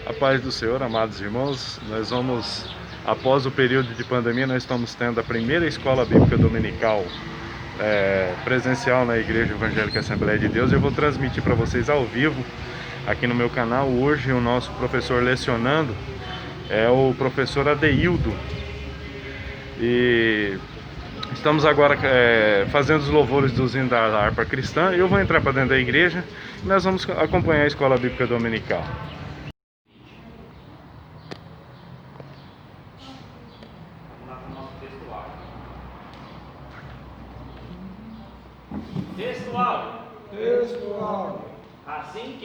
A paz do Senhor, amados irmãos. Nós vamos, após o período de pandemia, nós estamos tendo a primeira escola bíblica dominical presencial na Igreja Evangélica Assembleia de Deus. Eu vou transmitir para vocês ao vivo aqui no meu canal. Hoje o nosso professor lecionando é o professor Adeildo. E estamos agora fazendo os louvores dos hinos da harpa cristã. Eu vou entrar para dentro da igreja e nós vamos acompanhar a escola bíblica dominical. Textual. Assim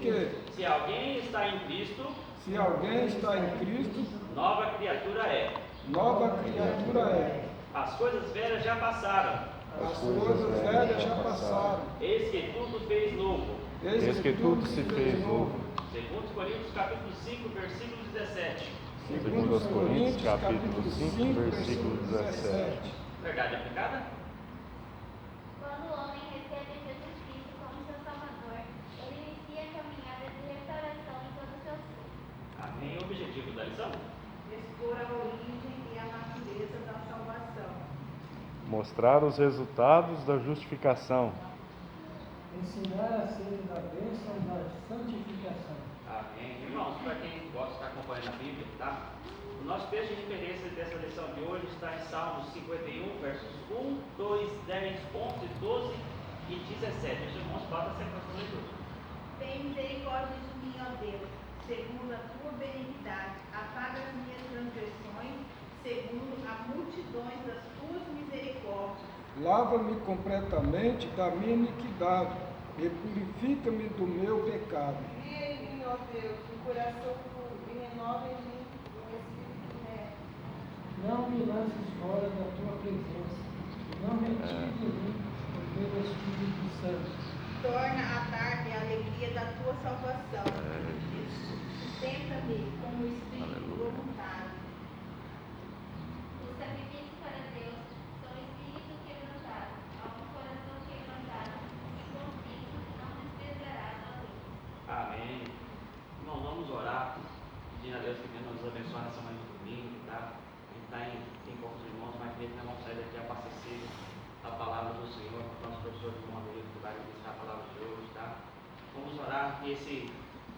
que se alguém está em Cristo, nova criatura é. As coisas velhas já passaram. Eis que tudo fez novo. Eis que tudo se fez novo. 2 Coríntios capítulo 5, versículo 17. 2 Coríntios capítulo 5, versículo 17. Verdade aplicada? Quando o homem recebe Jesus Cristo como seu Salvador, ele inicia a caminhada de restauração em todo o seu ser. Amém. O objetivo da lição? Expor a origem e a natureza da salvação. Mostrar os resultados da justificação. Ensinar a ser da bênção da santificação. Amém. Irmãos, para quem gosta de estar acompanhando a Bíblia, tá? O nosso texto de referência dessa lição de hoje está em Salmos 51, versos 1, 2, 10, 11, 12 e 17. Os irmãos podem ser para a leitura. Tem misericórdia de mim, ó Deus, segundo a tua benignidade. Apaga as minhas transgressões, segundo a multidões das tuas misericórdias. Lava-me completamente da minha iniquidade e purifica-me do meu pecado. Cria em mim, ó Deus, um coração puro e renova em mim um espírito reto. Não me lances fora da tua presença, e não retire de mim o teu Espírito Santo. Torna a tarde a alegria da tua salvação. Sustenta-me com o espírito voluntário. Os sacrifícios para Deus são espíritos quebrantados, a um coração quebrantado e contrito não desprezarás, ó Deus. Amém. Irmão, vamos orar, pedindo a Deus que venha nos abençoar nessa manhã de domingo, tá? A gente está em poucos irmãos, mas mesmo nós vamos sair daqui abastecidos a palavra do Senhor, com o nosso professor de Mohamed, que vai ministrar a palavra de hoje, tá? Vamos orar que esse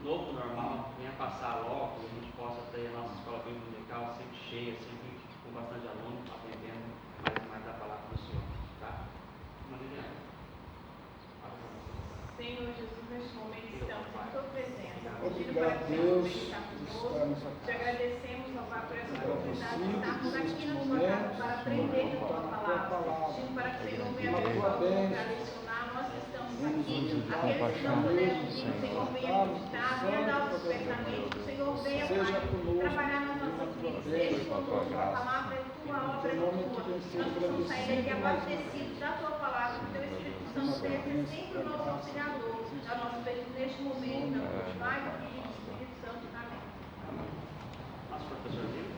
novo normal venha passar logo, que a gente possa ter a nossa escola bíblica dominical sempre cheia, sempre com bastante aluno, aprendendo mais e mais da palavra do Senhor, tá? Maria, Senhor Jesus, neste momento estamos em tua presença. Pedindo Obrigado, para que Deus, você esteja por conosco. estar nessa Te casa. agradecemos, ó Pai, por essa oportunidade de estarmos aqui na tua casa para aprender a tua palavra. Pedindo para que o Senhor venha para lecionar. Nós que estamos aqui, aqueles que não puderam vir, o Senhor venha meditar, venha dar o despertamento, o Senhor venha, Pai, trabalhar nas nossas vidas. Seja conosco, a palavra é tua, a obra é tua. Nós possamos sair daqui abastecidos da tua palavra, que o teu Espírito Santo seja sempre o nosso auxiliador. É o nosso pedido neste momento, do Pai, do Filho e do Espírito Santo. Amém. nosso professor Lino.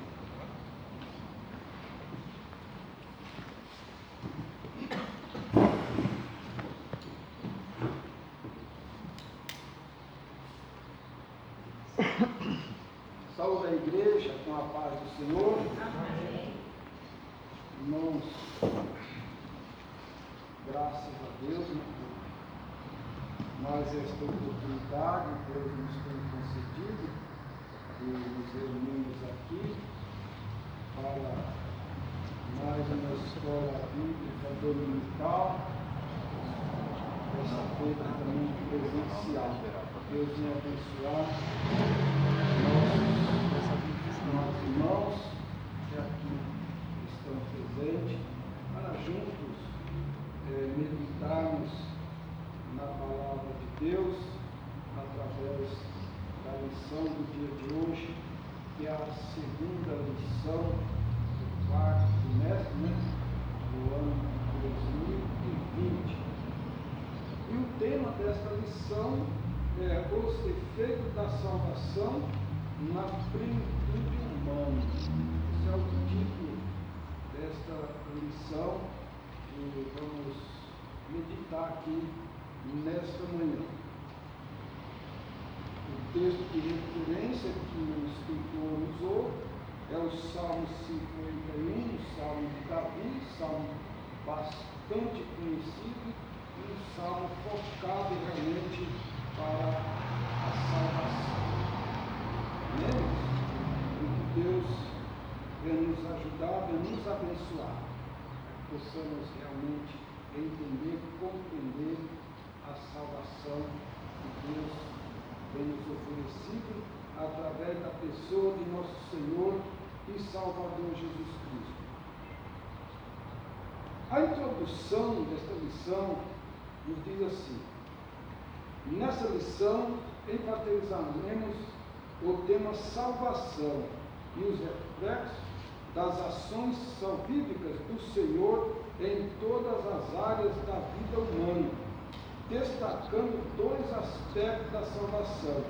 Saúde a igreja com a paz do Senhor. Amém. Irmãos, graças a Deus, mais esta oportunidade Deus nos tem concedido de nos reunirmos aqui para mais uma escola bíblica dominical, dessa feita também presencial. Deus me abençoar nossos irmãos que aqui estão presentes, para juntos meditarmos na palavra de Deus através da lição do dia de hoje, que é a segunda lição do quarto trimestre, do ano de 2020. E o tema desta lição é os efeitos da salvação na plenitude humana. Esse é o título desta lição que vamos meditar aqui nesta manhã. O texto de referência que o escritor usou é o Salmo 51, o Salmo de Davi, Salmo bastante conhecido e um salmo focado realmente para a salvação. Lembre-se que Deus vem nos ajudar, vem nos abençoar, para que possamos realmente entender, compreender a salvação que Deus tem nos oferecido através da pessoa de nosso Senhor e Salvador Jesus Cristo. A introdução desta lição nos diz assim: nessa lição enfatizaremos o tema salvação e os reflexos das ações salvíficas do Senhor em todas as áreas da vida humana, destacando dois aspectos da salvação: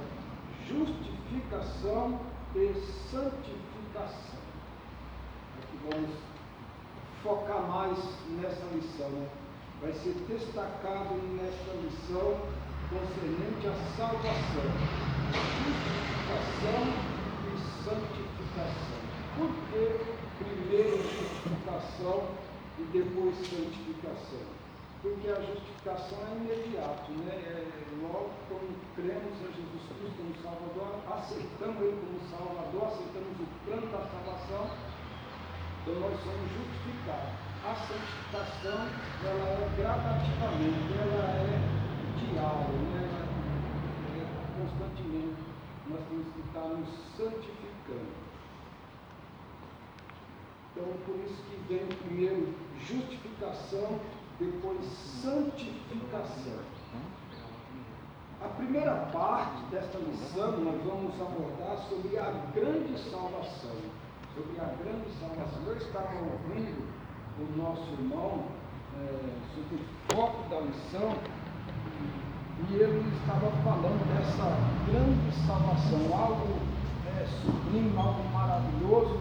justificação e santificação. Aqui vamos focar mais nessa lição, né? Vai ser destacado nesta lição concernente à salvação, justificação e santificação. Por que primeiro justificação e depois santificação? Porque a justificação é imediata, né? Logo quando cremos em Jesus Cristo como Salvador, aceitamos Ele como Salvador, aceitamos o plano da salvação, então nós somos justificados. A santificação, ela é gradativamente, ela é diária, né? Ela é constantemente, nós temos que estar nos santificando. Então, por isso que vem primeiro justificação, depois santificação. A primeira parte desta lição nós vamos abordar sobre a grande salvação. Sobre a grande salvação. Eu estava ouvindo o nosso irmão sobre o foco da lição e ele estava falando dessa grande salvação, algo sublime, algo maravilhoso,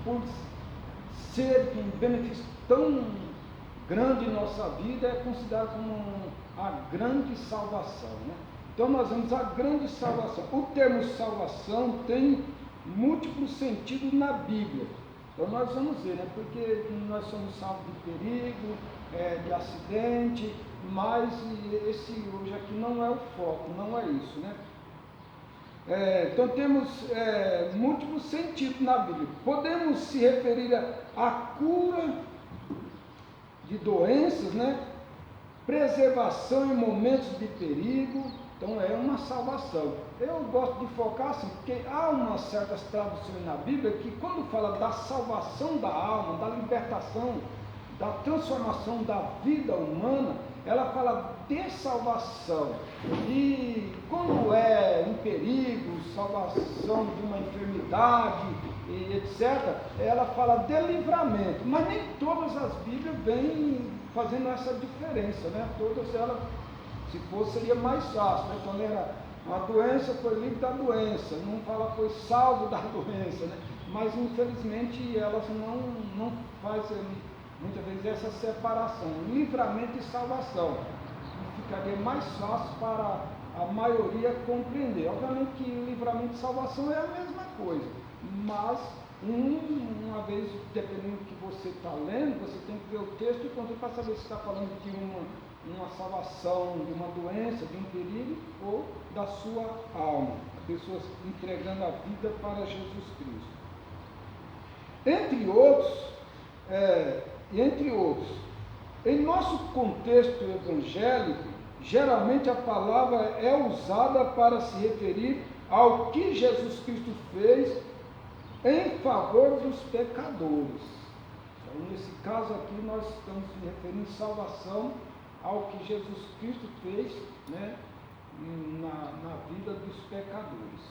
por ser de um benefício tão grande em nossa vida, é considerado como a grande salvação, né? Então nós vemos a grande salvação. O termo salvação tem múltiplos sentidos na Bíblia. Então nós vamos ver, né? Porque nós somos salvos de perigo, de acidente, mas esse hoje aqui não é o foco, não é isso, né? Então temos múltiplos sentidos na Bíblia. Podemos se referir à cura de doenças, né? Preservação em momentos de perigo, então é uma salvação. Eu gosto de focar assim, porque há umas certas traduções na Bíblia que quando fala da salvação da alma, da libertação, da transformação da vida humana, ela fala de salvação. E quando é em perigo, salvação de uma enfermidade, e etc., ela fala de livramento. Mas nem todas as Bíblias vêm fazendo essa diferença, né? Todas elas, se fosse, seria mais fácil, né? Quando era uma doença, foi livre da doença, não fala foi salvo da doença, né? Mas infelizmente elas não fazem muitas vezes essa separação, livramento e salvação. Ficaria mais fácil para a maioria compreender. Obviamente que livramento e salvação é a mesma coisa, mas uma vez, dependendo do que você está lendo, você tem que ver o texto e contra para saber se está falando de uma salvação, de uma doença, de um perigo ou da sua alma. Pessoas entregando a vida para Jesus Cristo. Entre outros, em nosso contexto evangélico, geralmente a palavra é usada para se referir ao que Jesus Cristo fez em favor dos pecadores. Então, nesse caso aqui, nós estamos se referindo em salvação ao que Jesus Cristo fez, né, na vida dos pecadores.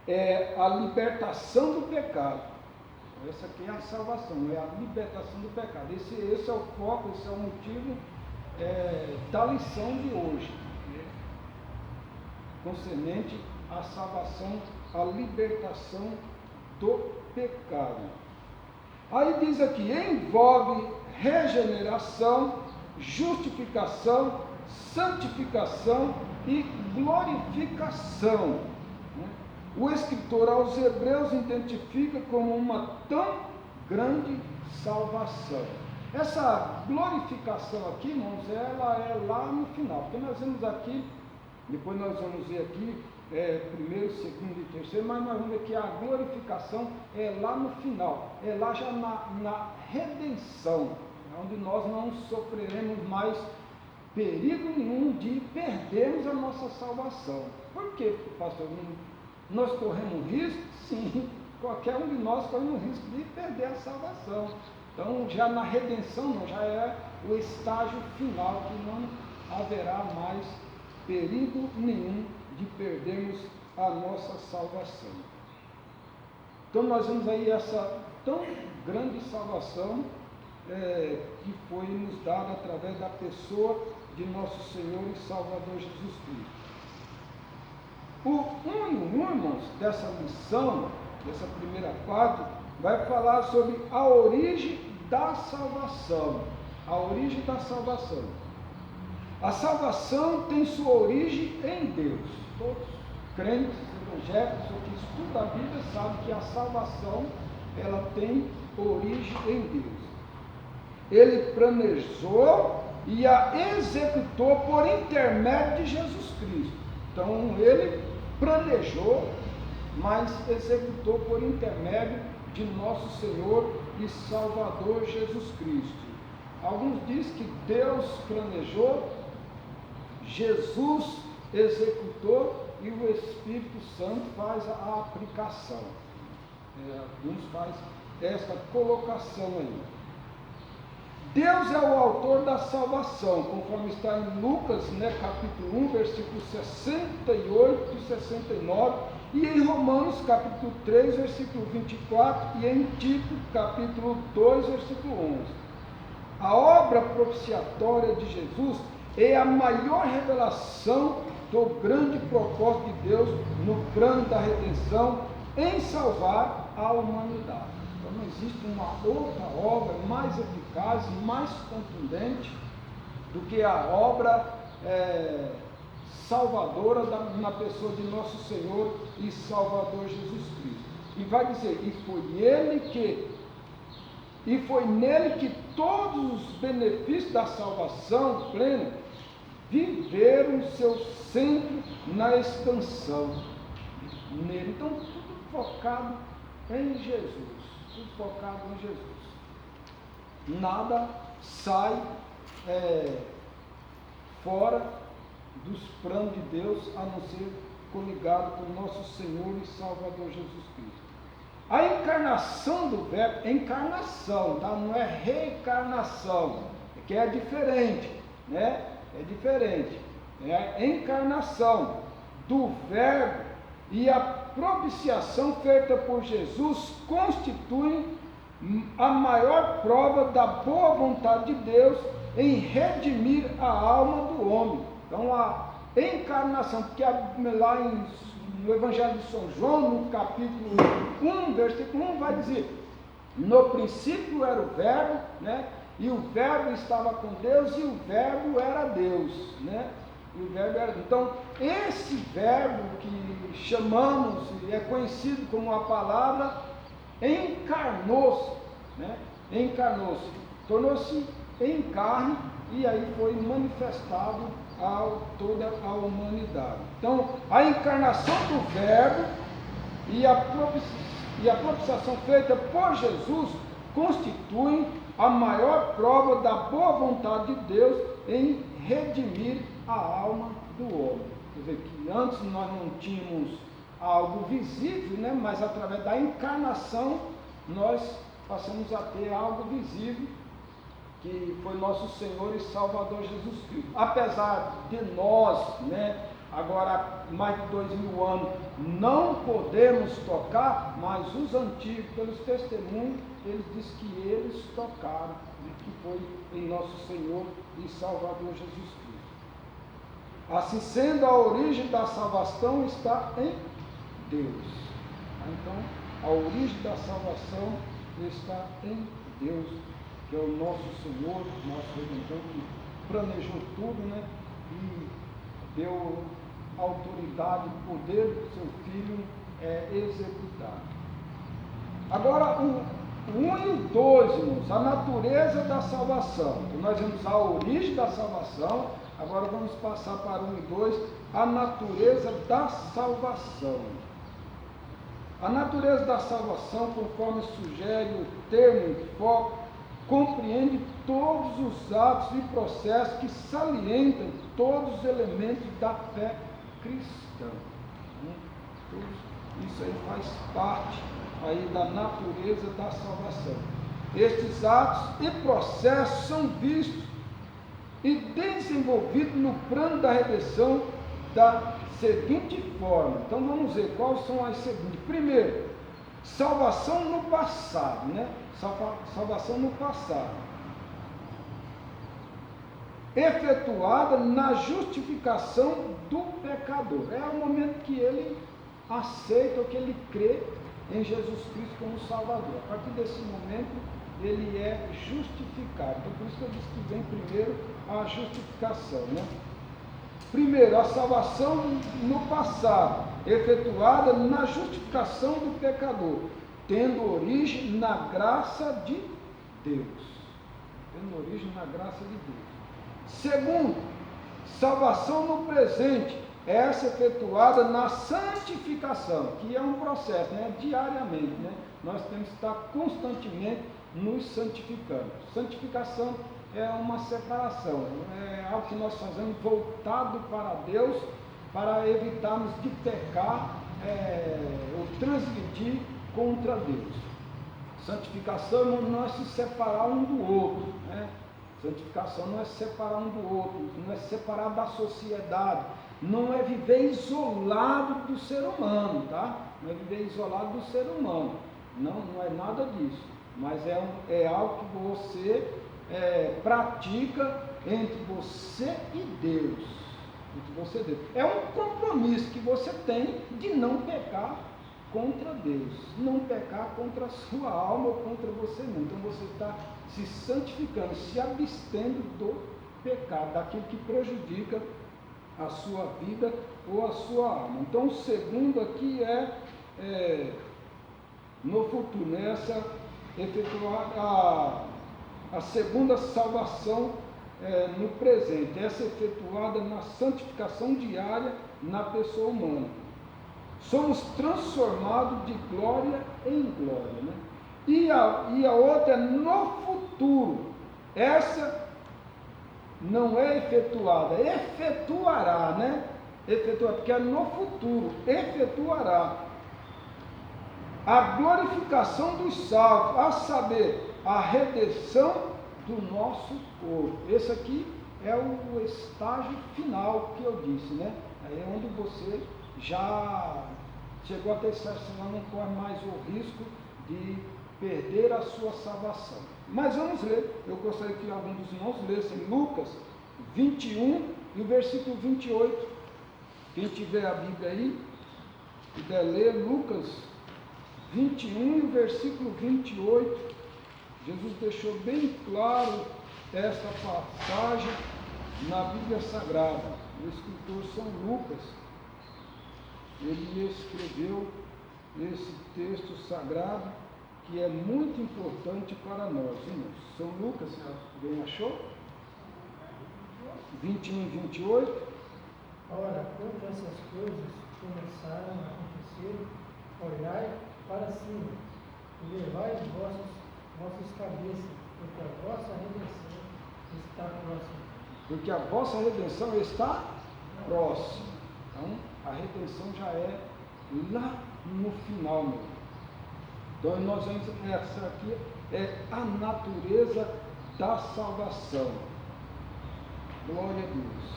É a libertação do pecado. Essa aqui é a salvação, é a libertação do pecado. Esse é o foco, esse é o motivo da lição de hoje, né? Concernente à salvação, à libertação do pecado. Aí diz aqui, envolve regeneração, justificação, santificação e glorificação, né, o escritor aos Hebreus identifica como uma tão grande salvação. Essa glorificação aqui, irmãos, ela é lá no final, porque nós vemos aqui, depois nós vamos ver aqui, primeiro, segundo e terceiro, mas nós vamos ver que a glorificação é lá no final, é lá já na redenção, onde nós não sofreremos mais perigo nenhum de perdermos a nossa salvação. Por quê, pastor? Nós corremos risco? Sim, qualquer um de nós corre o risco de perder a salvação. Então, já na redenção, não, já é o estágio final, que não haverá mais perigo nenhum de perdermos a nossa salvação. Então, nós vemos aí essa tão grande salvação que foi nos dada através da pessoa de nosso Senhor e Salvador Jesus Cristo. Irmãos, dessa lição, dessa primeira parte, vai falar sobre a origem da salvação. A origem da salvação. A salvação tem sua origem em Deus. Todos crentes, evangélicos, ou que estudam a Bíblia, sabem que a salvação, ela tem origem em Deus. Ele planejou e a executou por intermédio de Jesus Cristo. Então, ele planejou, mas executou por intermédio de nosso Senhor e Salvador Jesus Cristo. Alguns dizem que Deus planejou, Jesus executou e o Espírito Santo faz a aplicação. Alguns fazem esta colocação aí. Deus é o autor da salvação, conforme está em Lucas, capítulo 1, versículos 68 e 69, e em Romanos, capítulo 3, versículo 24, e em Tito, capítulo 2, versículo 11. A obra propiciatória de Jesus é a maior revelação do grande propósito de Deus no plano da redenção em salvar a humanidade. Então não existe uma outra obra mais eficaz, mais contundente do que a obra salvadora na pessoa de nosso Senhor e Salvador Jesus Cristo. E vai dizer, e foi nele que todos os benefícios da salvação plena viveram seu centro na expansão nele. Então tudo focado em Jesus. Tudo focado em Jesus. Nada sai fora dos planos de Deus, a não ser coligado com nosso Senhor e Salvador Jesus Cristo. A encarnação do verbo, encarnação, tá? Não é reencarnação, que é diferente, né? É diferente. É a encarnação do verbo e a propiciação feita por Jesus constituem a maior prova da boa vontade de Deus em redimir a alma do homem. Então a encarnação, porque lá no Evangelho de São João, no capítulo 1, versículo 1, vai dizer: no princípio era o verbo, né? E o verbo estava com Deus, e o verbo era Deus, né? E o verbo era... Então, esse verbo que chamamos, e é conhecido como a palavra, encarnou-se, né? Encarnou-se, tornou-se em carne, e aí foi manifestado a toda a humanidade. Então, a encarnação do verbo e a propiciação feita por Jesus constituem a maior prova da boa vontade de Deus em redimir a alma do homem. Quer dizer, que antes nós não tínhamos algo visível, né? Mas através da encarnação nós passamos a ter algo visível, que foi nosso Senhor e Salvador Jesus Cristo. Apesar de nós, né, agora mais de 2000 anos, não podemos tocar, mas os antigos, pelos testemunhos, eles dizem que eles tocaram, né, que foi em nosso Senhor e Salvador Jesus Cristo. Assim sendo, a origem da salvação está em Deus. Então, a origem da salvação está em Deus, que é o nosso Senhor, nosso Redentor, que planejou tudo, né? E deu autoridade, poder do seu Filho executado. Agora, o 1 e o 2, irmãos, a natureza da salvação. Então, nós vemos a origem da salvação, agora vamos passar para 1 e 2, a natureza da salvação. A natureza da salvação, conforme sugere o termo em foco, compreende todos os atos e processos que salientam todos os elementos da fé cristã. Isso aí faz parte aí da natureza da salvação. Estes atos e processos são vistos e desenvolvidos no plano da redenção da seguinte forma. Então vamos ver quais são as seguintes. Primeiro, salvação no passado, né? Salvação no passado. Efetuada na justificação do pecador. É o momento que ele aceita ou que ele crê em Jesus Cristo como Salvador. A partir desse momento, ele é justificado. Então, por isso que eu disse que vem primeiro a justificação, né? Primeiro, a salvação no passado, efetuada na justificação do pecador, tendo origem na graça de Deus. Tendo origem na graça de Deus. Segundo, salvação no presente, essa efetuada na santificação, que é um processo, né, diariamente, né? Nós temos que estar constantemente nos santificando. Santificação é uma separação, é algo que nós fazemos voltado para Deus, para evitarmos de pecar ou transgredir contra Deus. Santificação não é se separar um do outro, né? Santificação não é se separar um do outro, não é se separar da sociedade, não é viver isolado do ser humano, tá? Não é viver isolado do ser humano, não é nada disso, mas é algo que você pratica entre você e Deus. Entre você e Deus. É um compromisso que você tem de não pecar contra Deus, não pecar contra a sua alma ou contra você mesmo. Então você está se santificando, se abstendo do pecado, daquilo que prejudica a sua vida ou a sua alma. Então o segundo aqui no futuro, nessa efetuar a segunda salvação no presente, essa efetuada na santificação diária na pessoa humana. Somos transformados de glória em glória, né? E a outra é no futuro. Essa não é efetuada, efetuará, né? Efetuará, porque é no futuro, efetuará a glorificação dos salvos, a saber, a redenção do nosso corpo. Esse aqui é o estágio final que eu disse, né? Aí é onde você já chegou até essa semana, não corre mais o risco de perder a sua salvação. Mas vamos ler, eu gostaria que algum dos irmãos lessem Lucas 21 e o versículo 28. Quem tiver a Bíblia aí, puder ler Lucas 21 e o versículo 28. Jesus deixou bem claro essa passagem na Bíblia Sagrada. O escritor São Lucas, ele escreveu esse texto sagrado que é muito importante para nós, irmãos. São Lucas, alguém achou? 21 e 28. Ora, quando essas coisas começaram a acontecer, olhai para cima e levai vossas cabeças, porque a vossa redenção está próxima. Porque a vossa redenção está próxima. Então, a redenção já é lá no final mesmo. Então, nós vemos, essa aqui é a natureza da salvação. Glória a Deus.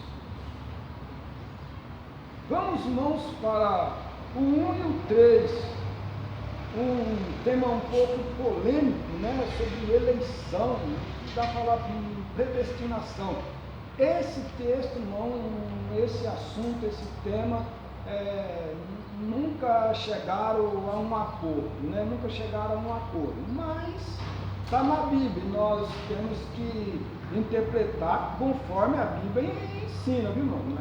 Vamos, irmãos, para o 1 e o 3. Um tema um pouco polêmico, né? Sobre eleição, dá para falar de predestinação. Esse texto, irmão, esse assunto, esse tema, nunca chegaram a um acordo, né? Nunca chegaram a um acordo, mas está na Bíblia, nós temos que interpretar conforme a Bíblia ensina, viu, irmão? Não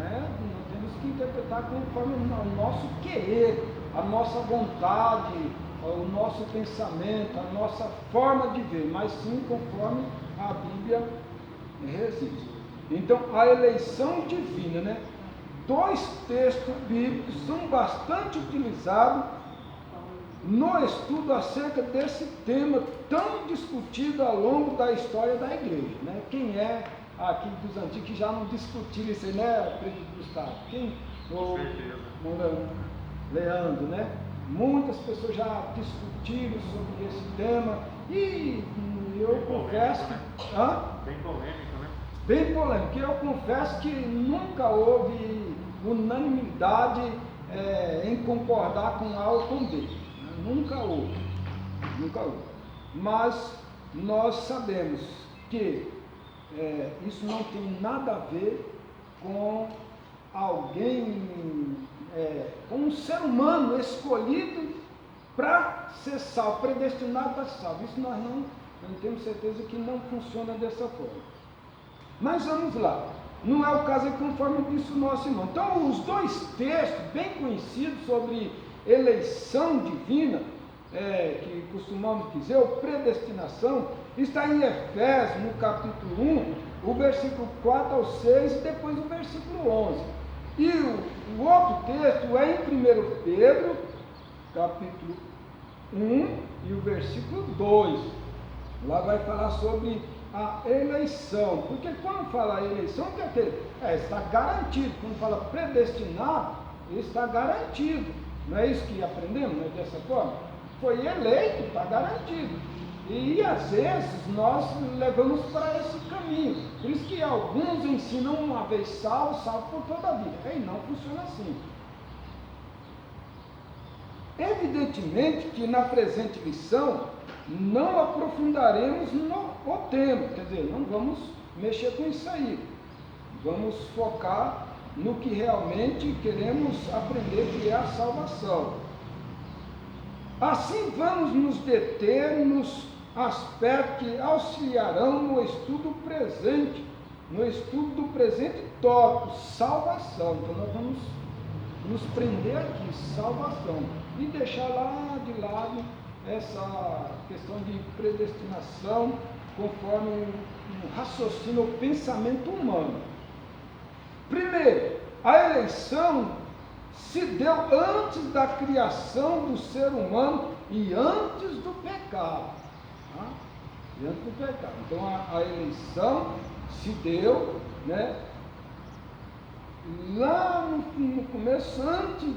temos que interpretar conforme o nosso querer, a nossa vontade, o nosso pensamento, a nossa forma de ver, mas sim conforme a Bíblia resiste. Então, a eleição divina, né? 2 textos bíblicos são bastante utilizados no estudo acerca desse tema tão discutido ao longo da história da igreja, né? Quem é aqui dos antigos que já não discutiram isso aí, né, Presidente Gustavo? Quem? O Leandro, né? Muitas pessoas já discutiram sobre esse tema e eu confesso que... Bem polêmico, né? Bem polêmico. Eu confesso que nunca houve unanimidade em concordar com A ou com B. Nunca houve. Mas nós sabemos que isso não tem nada a ver com alguém, com um ser humano escolhido para ser salvo, predestinado para ser salvo. Isso nós não temos certeza que não funciona dessa forma. Mas vamos lá, não é o caso conforme disse o nosso irmão. Então, os 2 textos bem conhecidos sobre eleição divina, que costumamos dizer, ou predestinação, está em Efésios, no capítulo 1, o versículo 4 ao 6 e depois o versículo 11. E o outro texto é em 1 Pedro, capítulo 1 e o versículo 2. Lá vai falar sobre a eleição, porque quando fala eleição, quer dizer, está garantido. Quando fala predestinar, está garantido. Não é isso que aprendemos, não é dessa forma? Foi eleito, está garantido. E às vezes nós levamos para esse caminho. Por isso que alguns ensinam uma vez salvo por toda a vida. E não funciona assim. Evidentemente que na presente lição não aprofundaremos no tema, quer dizer, não vamos mexer com isso aí. Vamos focar no que realmente queremos aprender, que é a salvação. Assim vamos nos deter nos aspectos que auxiliarão no estudo do presente tópico, salvação. Então nós vamos nos prender aqui, salvação, e deixar lá de lado essa questão de predestinação conforme um raciocínio ou pensamento humano. Primeiro, a eleição se deu antes da criação do ser humano e antes do pecado. Tá? E antes do pecado. Então a eleição se deu, né, lá no começo, antes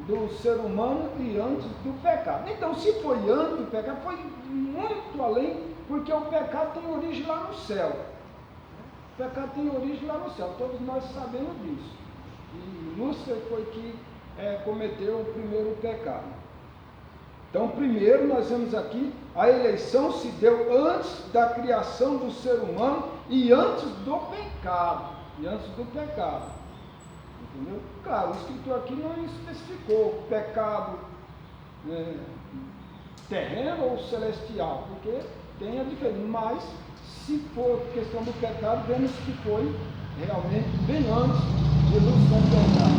do ser humano e antes do pecado. Então, se foi antes do pecado, foi muito além, porque o pecado tem origem lá no céu. O pecado tem origem lá no céu, todos nós sabemos disso. E Lúcifer foi que cometeu o primeiro pecado. Então, primeiro nós vemos aqui, a eleição se deu antes da criação do ser humano e antes do pecado. Entendeu? Claro, o escritor aqui não especificou pecado terreno ou celestial, porque tem a diferença, mas se for questão do pecado, vemos que foi realmente bem antes de Lúcifer pecar.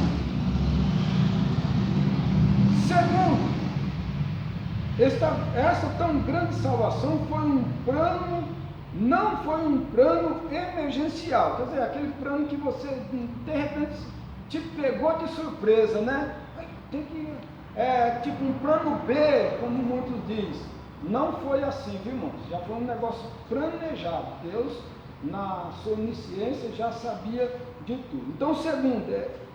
Segundo, essa tão grande salvação foi não foi um plano emergencial, quer dizer, aquele plano que você de repente te pegou de surpresa, né? Tem que, tipo um plano B, como muitos dizem. Não foi assim, viu, irmãos? Já foi um negócio planejado. Deus, na sua onisciência, já sabia de tudo. Então, segundo,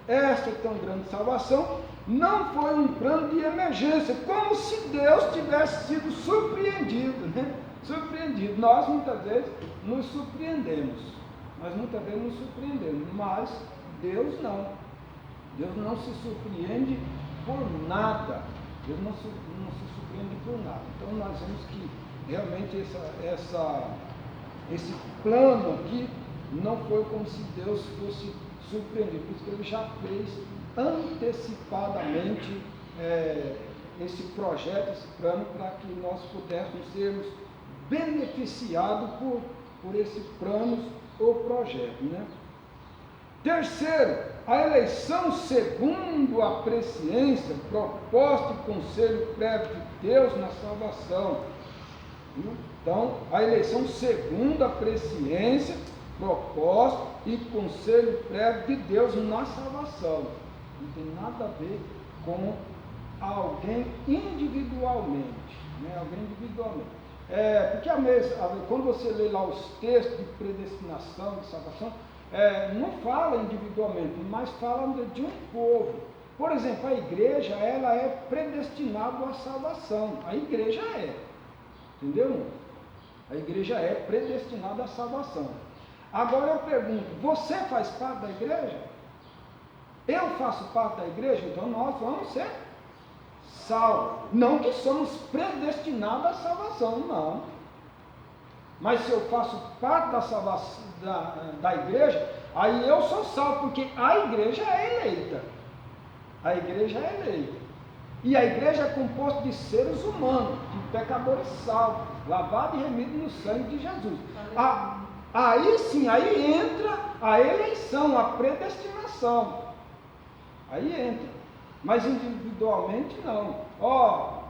esta tão grande salvação não foi um plano de emergência, como se Deus tivesse sido surpreendido, né? Surpreendido. Nós muitas vezes nos surpreendemos, mas Deus não. Deus não se surpreende por nada. Deus não se surpreende por nada. Então nós vemos que realmente esse plano aqui não foi como se Deus fosse surpreendido, por isso que ele já fez antecipadamente esse projeto, esse plano, para que nós pudéssemos sermos beneficiados por esse plano ou projeto, né? Terceiro, a eleição segundo a presciência, propósito e conselho prévio de Deus na salvação. Então, a eleição segundo a presciência, propósito e conselho prévio de Deus na salvação. Não tem nada a ver com alguém individualmente, né? Alguém individualmente. Porque quando você lê lá os textos de predestinação, de salvação, não fala individualmente, mas fala de um povo. Por exemplo, a igreja, ela é predestinada à salvação. A igreja é. Entendeu? A igreja é predestinada à salvação. Agora eu pergunto, você faz parte da igreja? Eu faço parte da igreja? Então nós vamos ser salvos. Não que somos predestinados à salvação, não. Mas se eu faço parte da salvação da igreja, aí eu sou salvo, porque a igreja é eleita. A igreja é eleita. E a igreja é composta de seres humanos, de pecadores salvos, lavados e remidos no sangue de Jesus. Aí sim, aí entra a eleição, a predestinação. Aí entra. Mas individualmente não.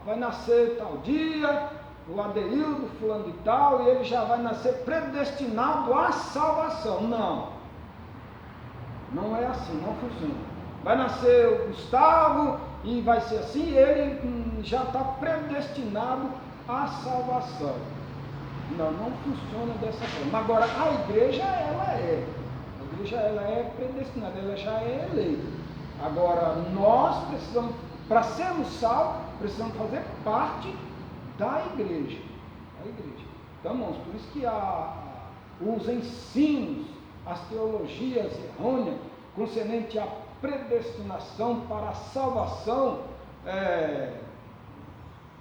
Vai nascer tal dia, o Adeildo, fulano de tal, e ele já vai nascer predestinado à salvação. Não. Não é assim, não funciona. Vai nascer o Gustavo e vai ser assim, ele já está predestinado à salvação. Não funciona dessa forma. Agora, a igreja, ela é predestinada, ela já é eleita. Agora, nós precisamos, para sermos salvos, precisamos fazer parte da igreja. Então, irmãos, por isso que os ensinos, as teologias errôneas, concernente à predestinação para a salvação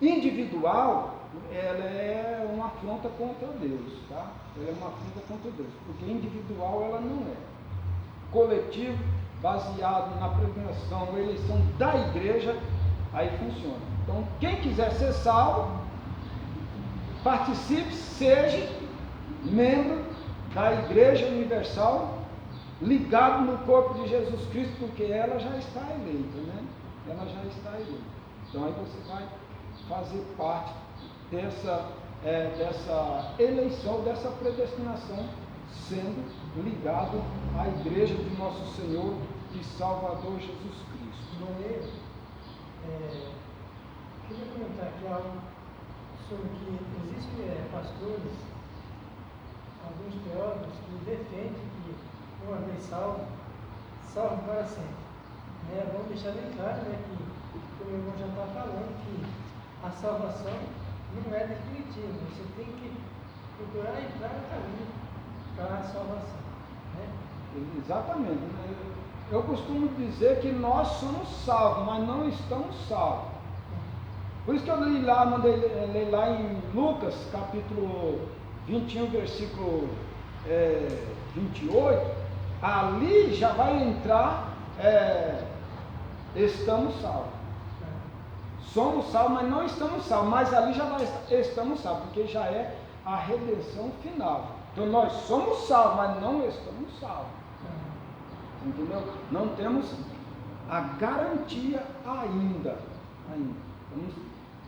individual, ela é uma afronta contra Deus, tá? Ela é uma afronta contra Deus, porque individual ela não é. Coletivo, baseado na predestinação, a eleição da igreja, aí funciona. Então, quem quiser ser salvo, participe, seja membro da Igreja Universal, ligado no corpo de Jesus Cristo, porque ela já está eleita, né? Ela já está eleita. Então aí você vai fazer parte dessa eleição, dessa predestinação, sendo ligado à Igreja de Nosso Senhor e Salvador Jesus Cristo. Queria comentar aqui algo sobre que existem pastores, alguns teólogos que defendem que uma vez salvo para sempre. Vamos deixar bem claro, que o meu irmão já está falando, que a salvação não é definitiva. Você tem que procurar entrar no caminho para a salvação. Exatamente. Eu costumo dizer que nós somos salvos, mas não estamos salvos. Por isso que eu mandei ler lá em Lucas, capítulo 21, versículo 28, ali já vai entrar, estamos salvos. Somos salvos, mas não estamos salvos, mas ali já vai estamos salvos, porque já é a redenção final. Então nós somos salvos, mas não estamos salvos. Entendeu? Não temos a garantia ainda. Estamos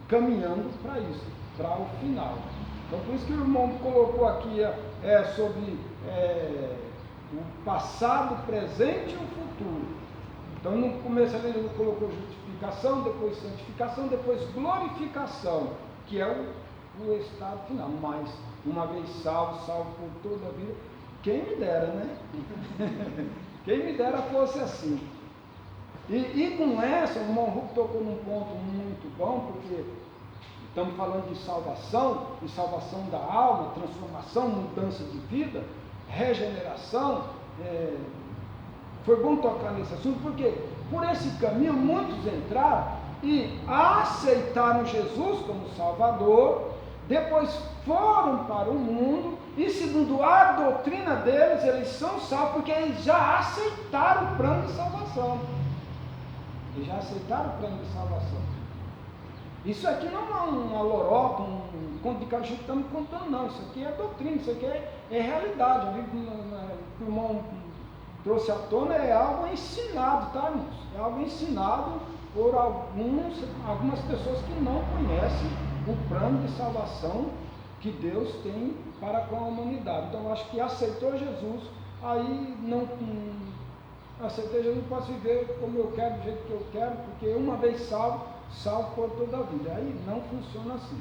caminhando para isso, para o final. Então por isso que o irmão colocou aqui sobre o passado, o presente e o futuro. Então no começo ele colocou justificação, depois santificação, depois glorificação, que é o estado final. Mas uma vez salvo por toda a vida, quem me dera, né? Quem me dera fosse assim. E com essa, o irmão Hugo tocou num ponto muito bom, porque estamos falando de salvação, e salvação da alma, transformação, mudança de vida, regeneração. Foi bom tocar nesse assunto, porque por esse caminho muitos entraram e aceitaram Jesus como Salvador, depois foram para o mundo, e segundo a doutrina deles, eles são salvos, porque eles já aceitaram o plano de salvação. Eles já aceitaram o plano de salvação. Isso aqui não é uma lorota, um conto de cachorro que estamos contando, não. Isso aqui é doutrina, isso aqui é realidade. O irmão trouxe à tona é algo ensinado, tá, irmãos? É algo ensinado por algumas pessoas que não conhecem o plano de salvação que Deus tem para com a humanidade. Então, eu acho que aceitou Jesus, aí não aceitei Jesus, posso viver como eu quero, do jeito que eu quero, porque uma vez salvo por toda a vida. Aí não funciona assim.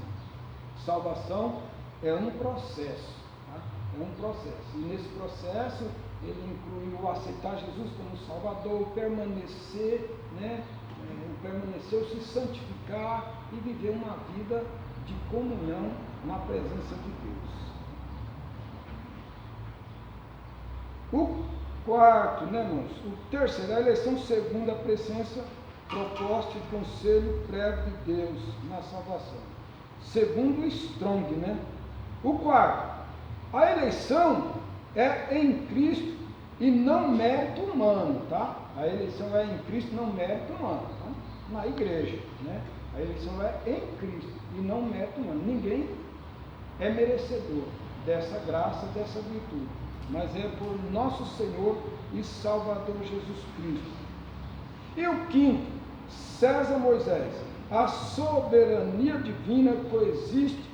Salvação é um processo, tá? É um processo. E nesse processo, ele inclui o aceitar Jesus como Salvador, permanecer, né? Permanecer, se santificar e viver uma vida de comunhão na presença de Deus. O quarto, né, irmãos? O terceiro, a eleição segundo a presença, proposta e conselho prévio de Deus na salvação. Segundo o Strong, né? O quarto, a eleição é em Cristo e não mérito humano, tá? A eleição é em Cristo, não mérito humano, tá? Na igreja, né? A eleição é em Cristo e não mérito humano. Ninguém é merecedor dessa graça, dessa virtude, mas é por nosso Senhor e Salvador Jesus Cristo. E o quinto, César Moisés, a soberania divina coexiste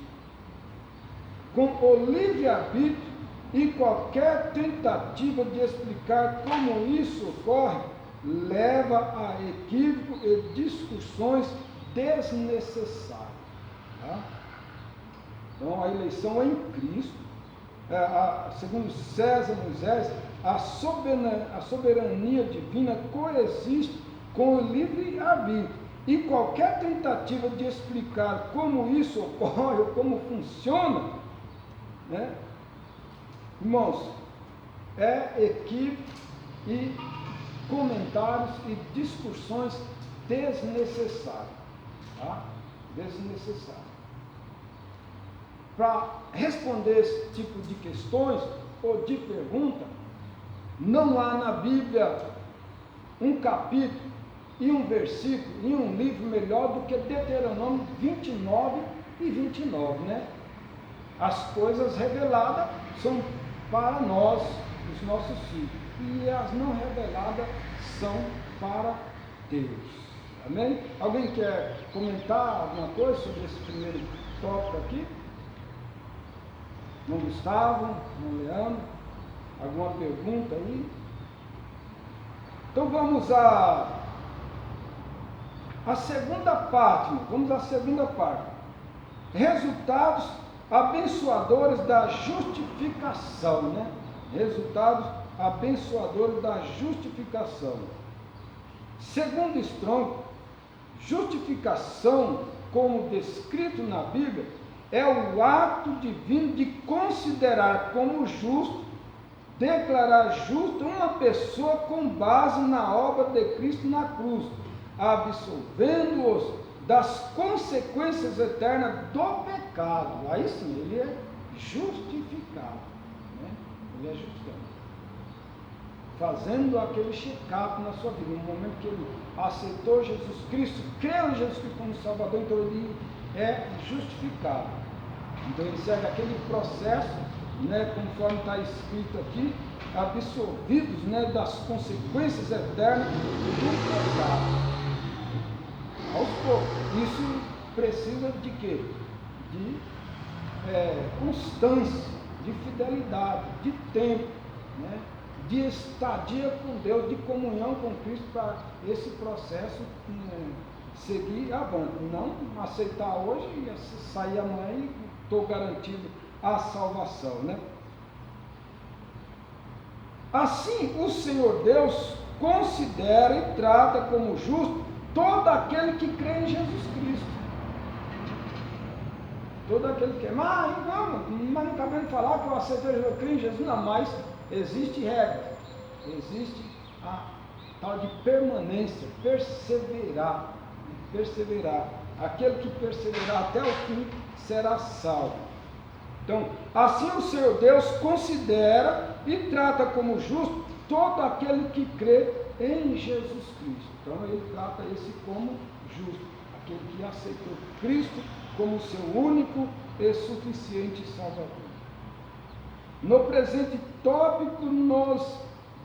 com o livre-arbítrio e qualquer tentativa de explicar como isso ocorre leva a equívoco e discussões desnecessárias. Tá? Então, a eleição é em Cristo, segundo César Moisés, a soberania divina coexiste com o livre-arbítrio. E qualquer tentativa de explicar como isso ocorre, ou como funciona, né? Irmãos, é equívoco e comentários e discussões desnecessárias. Tá? Desnecessárias. Para responder esse tipo de questões ou de pergunta, não há na Bíblia um capítulo e um versículo e um livro melhor do que Deuteronômio 29 e 29, né? As coisas reveladas são para nós, os nossos filhos, e as não reveladas são para Deus. Amém? Alguém quer comentar alguma coisa sobre esse primeiro tópico aqui? Não Gustavo, não Leandro? Alguma pergunta aí? Então vamos à segunda parte. Vamos à segunda parte. Resultados abençoadores da justificação, né? Resultados abençoadores da justificação. Segundo Strong, justificação, como descrito na Bíblia, é o ato divino de considerar como justo, declarar justa uma pessoa com base na obra de Cristo na cruz, absolvendo-os das consequências eternas do pecado. Aí sim, ele é justificado, né? Ele é justificado, fazendo aquele check-up na sua vida. No momento que ele aceitou Jesus Cristo, creu em Jesus Cristo como Salvador, então ele é justificado. Então ele segue aquele processo, né, conforme está escrito aqui, absolvidos, né, das consequências eternas do pecado. Aos poucos. Isso precisa de quê? De constância, de fidelidade, de tempo, né? De estadia com Deus, de comunhão com Cristo, para esse processo seguir avante. Não aceitar hoje e sair amanhã e estou garantido a salvação, né? Assim, o Senhor Deus considera e trata como justo todo aquele que crê em Jesus Cristo. Todo aquele que crê. Mas não acabei de falar que eu aceitei, eu creio em Jesus. Não, mas existe regra. Existe a tal de permanência, perseverar. Aquele que perseverar até o fim será salvo. Então, assim o Senhor Deus considera e trata como justo todo aquele que crê em Jesus Cristo. Então ele trata esse como justo, aquele que aceitou Cristo como seu único e suficiente Salvador. No presente tópico nos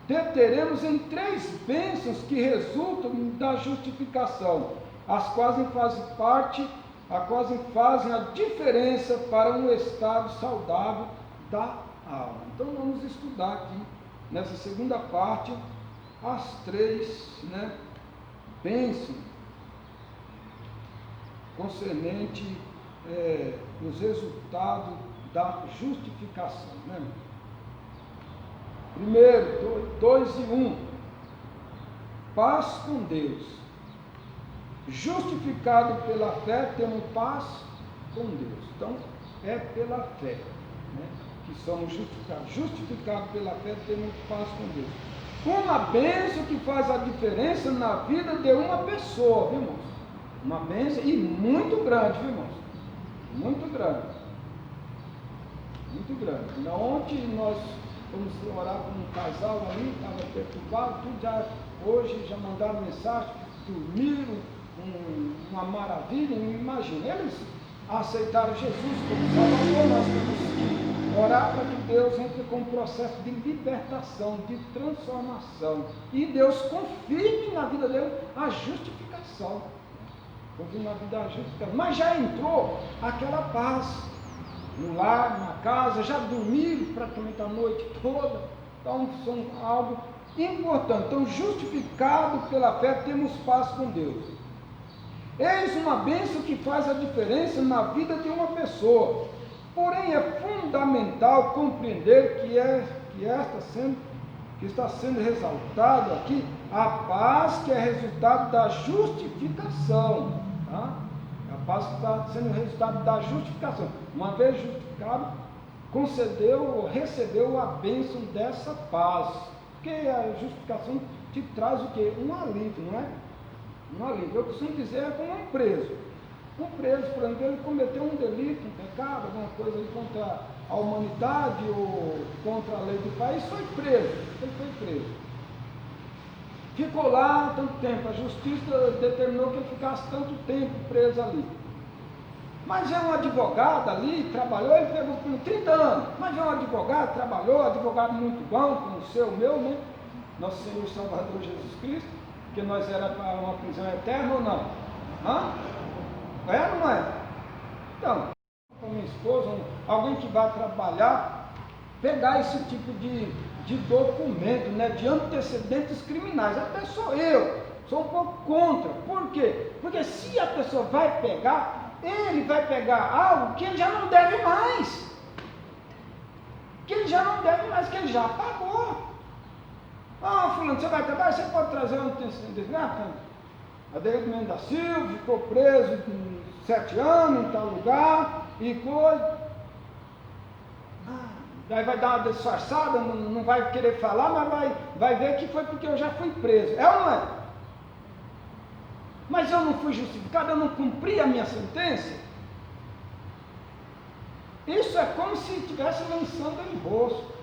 deteremos em 3 bênçãos que resultam da justificação, as quais fazem a diferença para um estado saudável da alma. Então vamos estudar aqui, nessa segunda parte, as 3 bênçãos concernente os resultados da justificação. Primeiro, 2 e 1, paz com Deus. Justificado pela fé, temos paz com Deus. Então, é pela fé que somos justificados. Justificado pela fé, temos paz com Deus. Uma bênção que faz a diferença na vida de uma pessoa, viu, irmãos? Uma bênção e muito grande, viu, irmãos? Muito grande. Muito grande. Ontem nós fomos orar com um casal ali, estava perturbado, hoje já mandaram mensagem, dormiram, uma maravilha. Imagina, eles aceitaram Jesus como Salvador. Nós temos que orar para que Deus entre com um processo de libertação, de transformação, e Deus confirme na vida dele a justificação. Confirme na vida a justificação. Mas já entrou aquela paz no lar, na casa, já dormiram praticamente a noite toda. Então, são algo importante. Então, justificado pela fé, temos paz com Deus. Eis uma bênção que faz a diferença na vida de uma pessoa. Porém, é fundamental compreender que está sendo ressaltado aqui a paz que é resultado da justificação. Tá? A paz que está sendo resultado da justificação. Uma vez justificado, recebeu a bênção dessa paz. Porque a justificação te traz o quê? Um alívio, não é? Um alívio. Eu costumo dizer, é como um preso. Um preso, por exemplo, ele cometeu um delito, um pecado, alguma coisa contra a humanidade ou contra a lei do país, foi preso. Ele foi preso. Ficou lá tanto tempo, a justiça determinou que ele ficasse tanto tempo preso ali. Mas é um advogado ali, trabalhou, ele pegou por 30 anos, mas é um advogado, trabalhou, advogado muito bom, como o meu, Nosso Senhor e Salvador Jesus Cristo, que nós era para uma prisão eterna ou não? É ou não é? Então, com minha esposa, alguém que vai trabalhar, pegar esse tipo de documento, de antecedentes criminais. Até eu sou um pouco contra. Por quê? Porque se a pessoa vai pegar, ele vai pegar algo que ele já não deve mais. Que ele já pagou. Fulano, você vai trabalhar, você pode trazer um antecedente. Adeildo Mendes da Silva ficou preso 7 anos em tal lugar e coisa. Daí vai dar uma disfarçada, não vai querer falar, mas vai ver que foi porque eu já fui preso. É ou não é? Mas eu não fui justificado, eu não cumpri a minha sentença. Isso é como se estivesse lançando em rosto.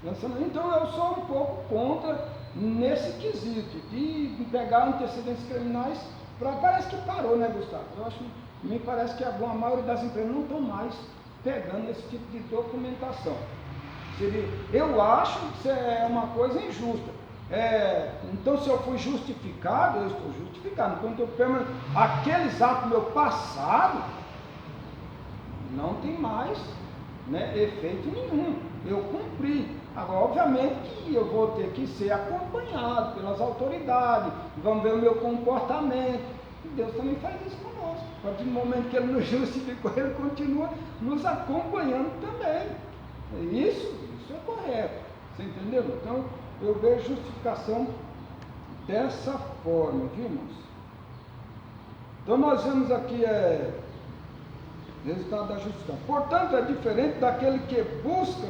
Então eu sou um pouco contra nesse quesito de pegar antecedentes criminais. Parece que parou, né, Gustavo? Me parece que a maioria das empresas não estão mais pegando esse tipo de documentação. Eu acho que é uma coisa injusta. Então, se eu fui justificado, eu estou justificado. Enquanto aqueles atos do meu passado não tem mais efeito nenhum. Eu cumpri. Agora, obviamente que eu vou ter que ser acompanhado pelas autoridades, vamos ver o meu comportamento. E Deus também faz isso conosco. A partir do momento que Ele nos justificou, Ele continua nos acompanhando também. Isso é correto. Você entendeu? Então, eu vejo justificação dessa forma, viu, irmãos? Então, nós vemos aqui resultado da justificação. Portanto, é diferente daquele que busca.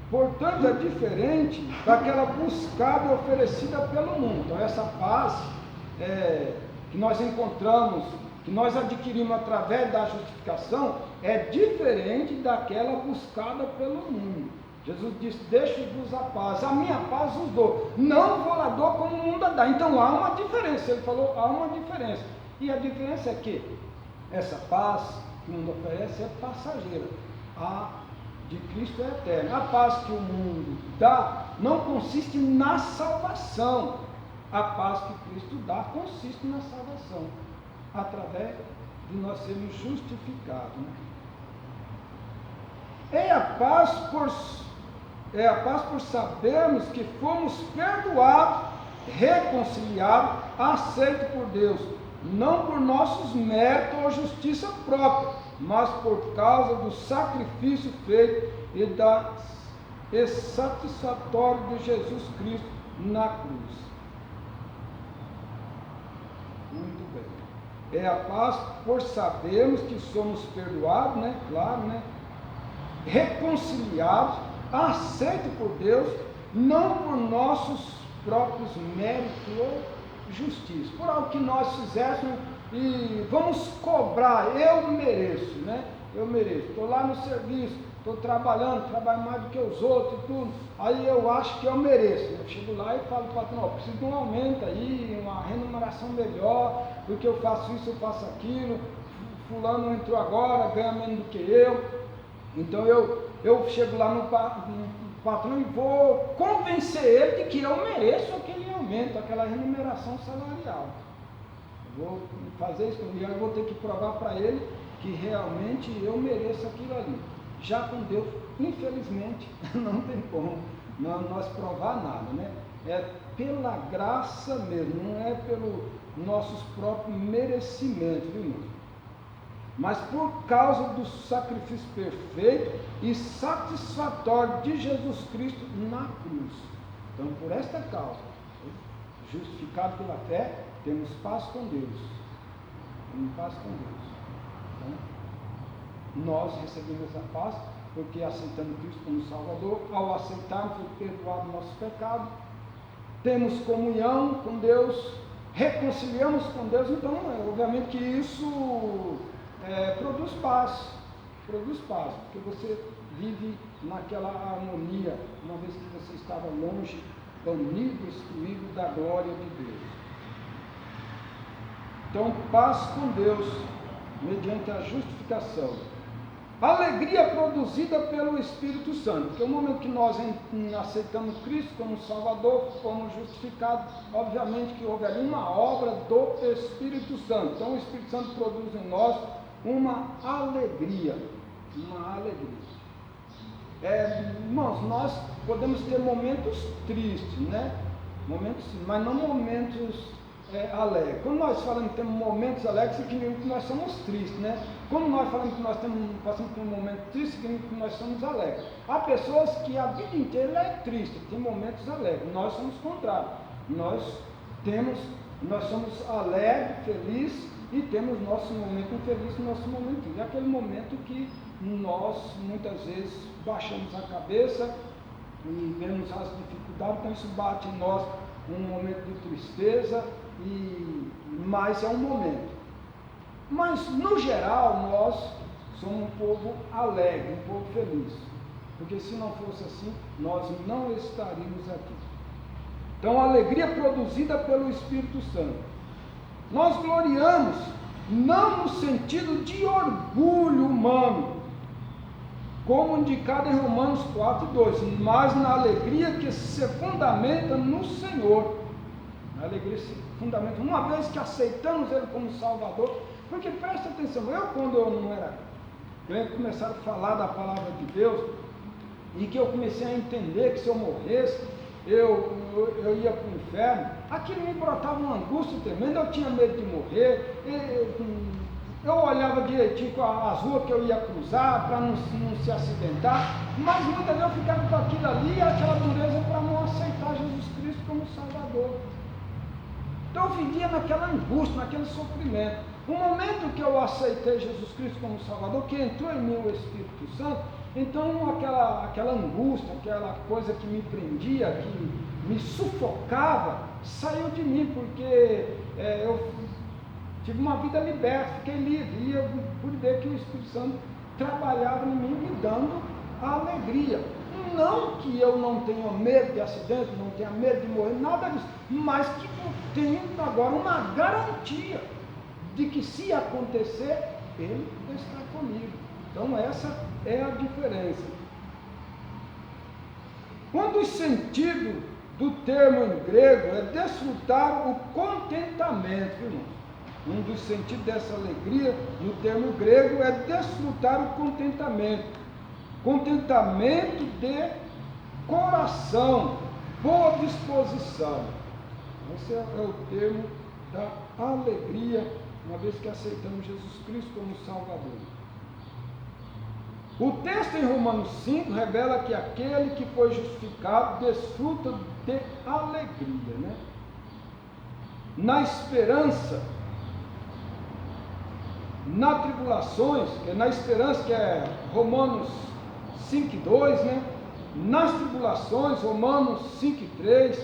Portanto, é diferente daquela buscada oferecida pelo mundo. Então, essa paz que nós encontramos, que nós adquirimos através da justificação, é diferente daquela buscada pelo mundo. Jesus disse, deixo-vos a paz, a minha paz vos dou, não vou lá dou como o mundo dá. Então, há uma diferença, ele falou, há uma diferença. E a diferença é que essa paz que o mundo oferece é passageira. A de Cristo é eterna. A paz que o mundo dá não consiste na salvação. A paz que Cristo dá consiste na salvação, através de nós sermos justificados. Né? É a paz por sabermos que fomos perdoados, reconciliados, aceitos por Deus, não por nossos méritos ou justiça própria, mas por causa do sacrifício feito e satisfatório de Jesus Cristo na cruz. Muito bem. É a paz por sabermos que somos perdoados, né? Claro, né? Reconciliados, aceitos por Deus, não por nossos próprios méritos ou justiça, por algo que nós fizéssemos e vamos cobrar. Eu mereço, né? Eu mereço. Estou lá no serviço, estou trabalho mais do que os outros e tudo. Aí eu acho que eu mereço. Eu chego lá e falo para o patrão, preciso de um aumento aí, uma remuneração melhor, porque eu faço isso, eu faço aquilo. Fulano entrou agora, ganha menos do que eu. Então eu chego lá no patrão e vou convencer ele de que eu mereço aquele aumento, aquela remuneração salarial. Eu vou fazer isso, e eu vou ter que provar para ele que realmente eu mereço aquilo ali. Já com Deus, infelizmente, não tem como nós provar nada, né? É pela graça mesmo, não é pelo nossos próprios merecimentos, viu, irmão? Mas por causa do sacrifício perfeito e satisfatório de Jesus Cristo na cruz. Então, por esta causa, justificado pela fé, temos paz com Deus. Temos paz com Deus. Então, nós recebemos essa paz porque aceitamos Cristo como Salvador. Ao aceitarmos, foi perdoado nossos pecados. Temos comunhão com Deus, reconciliamos com Deus. Então, obviamente que isso produz paz, porque você vive naquela harmonia, uma vez que você estava longe, banido, excluído da glória de Deus. Então, paz com Deus, mediante a justificação. Alegria produzida pelo Espírito Santo, porque no momento que nós aceitamos Cristo como Salvador, fomos justificados, obviamente que houve ali uma obra do Espírito Santo. Então, o Espírito Santo produz em nós uma alegria, irmãos, nós podemos ter momentos tristes, né? Mas não momentos alegres. Quando nós falamos que temos momentos alegres, significa que nós somos tristes, né? Quando nós falamos que nós passamos por um momento triste, significa que nós somos alegres. Há pessoas que a vida inteira é triste, tem momentos alegres. Nós somos contrários. Nós somos alegres, felizes, e temos nosso momento infeliz, nosso momento triste. É aquele momento que nós muitas vezes baixamos a cabeça e vemos as dificuldades, então isso bate em nós um momento de tristeza, mas é um momento. Mas no geral nós somos um povo alegre, um povo feliz, porque se não fosse assim, nós não estaríamos aqui. Então, a alegria produzida pelo Espírito Santo. Nós gloriamos, não no sentido de orgulho humano, como indicado em Romanos 4:2, mas na alegria que se fundamenta no Senhor. A alegria se fundamenta, uma vez que aceitamos Ele como Salvador, porque presta atenção, quando eu não era crente, começaram a falar da palavra de Deus, e que eu comecei a entender que se eu morresse, eu ia para o inferno, aquilo me brotava uma angústia tremenda, eu tinha medo de morrer, eu olhava direitinho com as ruas que eu ia cruzar, para não se acidentar, mas muitas vezes eu ficava com aquilo ali, aquela dureza para não aceitar Jesus Cristo como Salvador. Então eu vivia naquela angústia, naquele sofrimento. No momento que eu aceitei Jesus Cristo como Salvador, que entrou em mim o Espírito Santo, então aquela angústia, aquela coisa que me prendia, que me sufocava, saiu de mim, porque eu tive uma vida liberta, fiquei livre, e eu pude ver que o Espírito Santo trabalhava em mim, me dando a alegria. Não que eu não tenha medo de acidente, não tenha medo de morrer, nada disso, mas que eu tenho agora uma garantia de que se acontecer, Ele está comigo. Então essa é a diferença. Um dos sentidos do termo em grego é desfrutar o contentamento, irmãos. Um dos sentidos dessa alegria no termo grego é desfrutar o contentamento. Contentamento de coração, boa disposição. Esse é o termo da alegria, uma vez que aceitamos Jesus Cristo como Salvador. O texto em Romanos 5 revela que aquele que foi justificado desfruta de alegria, né? Na esperança, na tribulações, que é Romanos 5:2, né? Nas tribulações, Romanos 5:3,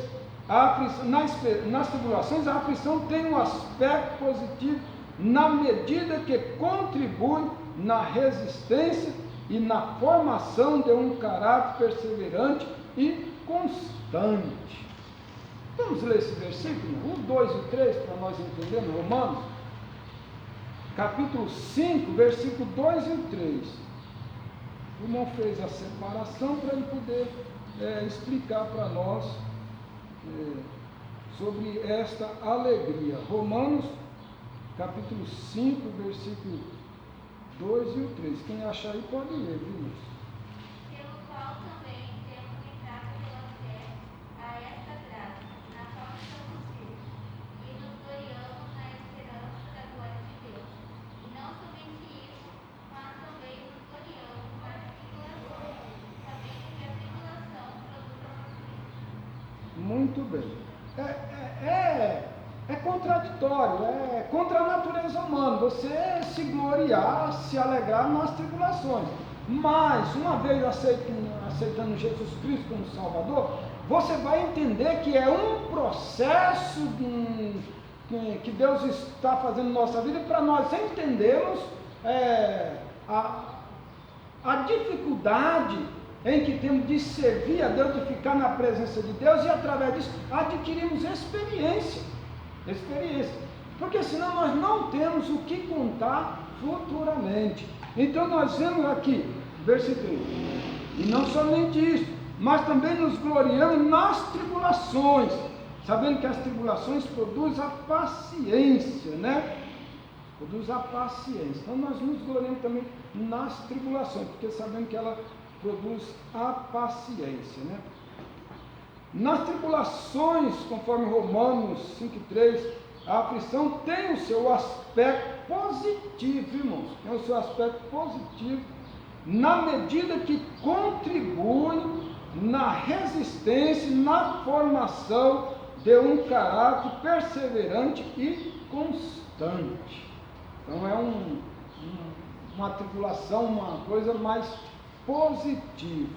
nas tribulações a aflição tem um aspecto positivo na medida que contribui na resistência e na formação de um caráter perseverante e constante. Vamos ler esse versículo, o 2 e o 3, para nós entendermos, Romanos, capítulo 5, versículo 2 e o 3. O irmão fez a separação para ele poder explicar para nós sobre esta alegria. Romanos, capítulo 5, versículo 2 e o 3. Quem achar aí pode ler, viu? Pelo qual também temos entrado pela fé a esta graça, na qual estamos firmes, e nos gloriamos na esperança da glória de Deus. E não somente isso, mas também nos gloriamos nas tribulações, sabendo que a tribulação produz a paciência. Muito bem. É contraditório, é contra a natureza humana, você se gloriar, se alegrar nas tribulações. Mas, uma vez aceitando Jesus Cristo como Salvador, você vai entender que é um processo que Deus está fazendo na nossa vida para nós entendermos a dificuldade em que temos de servir a Deus, de ficar na presença de Deus, e através disso adquirimos experiência, porque senão nós não temos o que contar futuramente. Então nós vemos aqui, versículo 3, e não somente isso, mas também nos gloriamos nas tribulações, sabendo que as tribulações produzem a paciência, né? Produz a paciência. Então nós nos gloriamos também nas tribulações, porque sabemos que ela produz a paciência, né? Nas tribulações, conforme Romanos 5:3, a aflição tem o seu aspecto positivo, irmãos, tem o seu aspecto positivo, na medida que contribui na resistência, na formação de um caráter perseverante e constante. Então é uma tribulação, uma coisa mais positiva.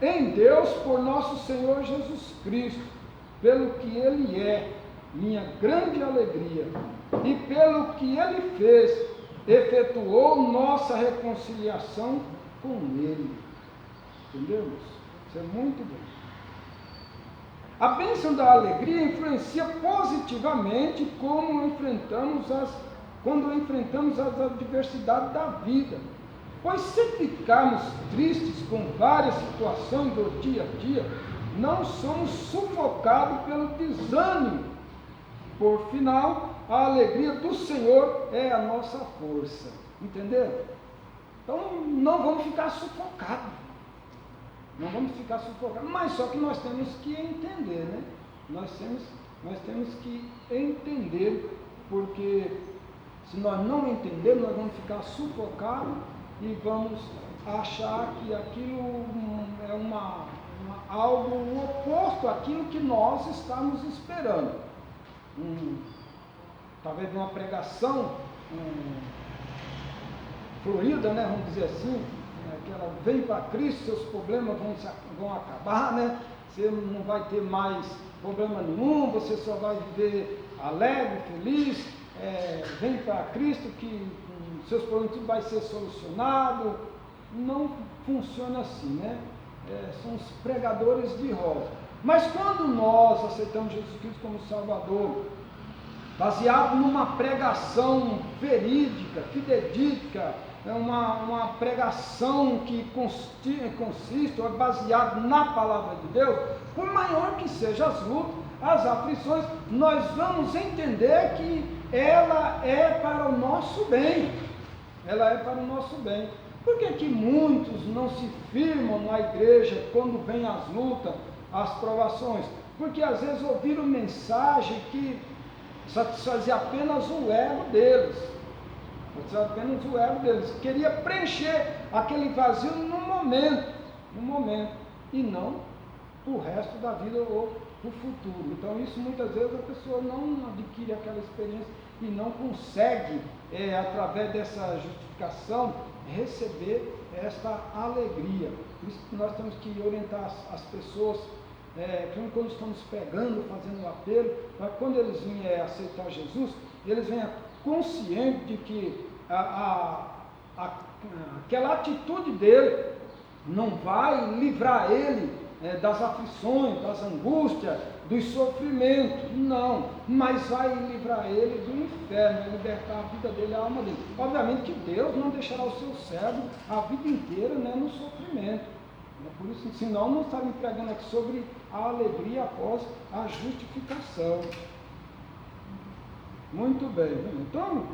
Em Deus, por nosso Senhor Jesus Cristo, pelo que Ele é, minha grande alegria, e pelo que Ele fez, efetuou nossa reconciliação com Ele. Entendemos? Isso é muito bom. A bênção da alegria influencia positivamente quando enfrentamos as adversidades da vida. Pois se ficarmos tristes com várias situações do dia a dia, não somos sufocados pelo desânimo. Por final, a alegria do Senhor é a nossa força. Entenderam? Então não vamos ficar sufocados. Mas só que nós temos que entender, né? Nós temos que entender, porque se nós não entendermos, nós vamos ficar sufocados e vamos achar que aquilo é algo oposto àquilo que nós estamos esperando. Talvez uma pregação fluida, né? Vamos dizer assim, que ela vem para Cristo, seus problemas vão acabar, né? Você não vai ter mais problema nenhum, você só vai viver alegre, feliz, vem para Cristo que seus problemas tudo vai ser solucionado. Não funciona assim, né? São os pregadores de rosa. Mas quando nós aceitamos Jesus Cristo como Salvador, baseado numa pregação verídica, fidedigna, uma pregação que consiste ou é baseada na palavra de Deus, por maior que sejam as lutas, as aflições, nós vamos entender que ela é para o nosso bem. Ela é para o nosso bem. Por que que muitos não se firmam na igreja quando vêm as lutas, as provações? Porque às vezes ouviram mensagem que satisfazia apenas o ego deles. Apenas o ego deles. Queria preencher aquele vazio no momento, e não o resto da vida ou o futuro. Então isso muitas vezes a pessoa não adquire aquela experiência e não consegue, através dessa justificação, receber esta alegria. Por isso que nós temos que orientar as pessoas, quando estamos pregando, fazendo o apelo, para quando eles vêm aceitar Jesus, eles venham conscientes de que aquela atitude dele não vai livrar ele das aflições, das angústias, dos sofrimentos, não, mas vai livrar ele do inferno, vai libertar a vida dele, a alma dele. Obviamente que Deus não deixará o seu servo a vida inteira, no sofrimento. Por isso, senão não estaria pregando aqui sobre a alegria após a justificação. Muito bem, então,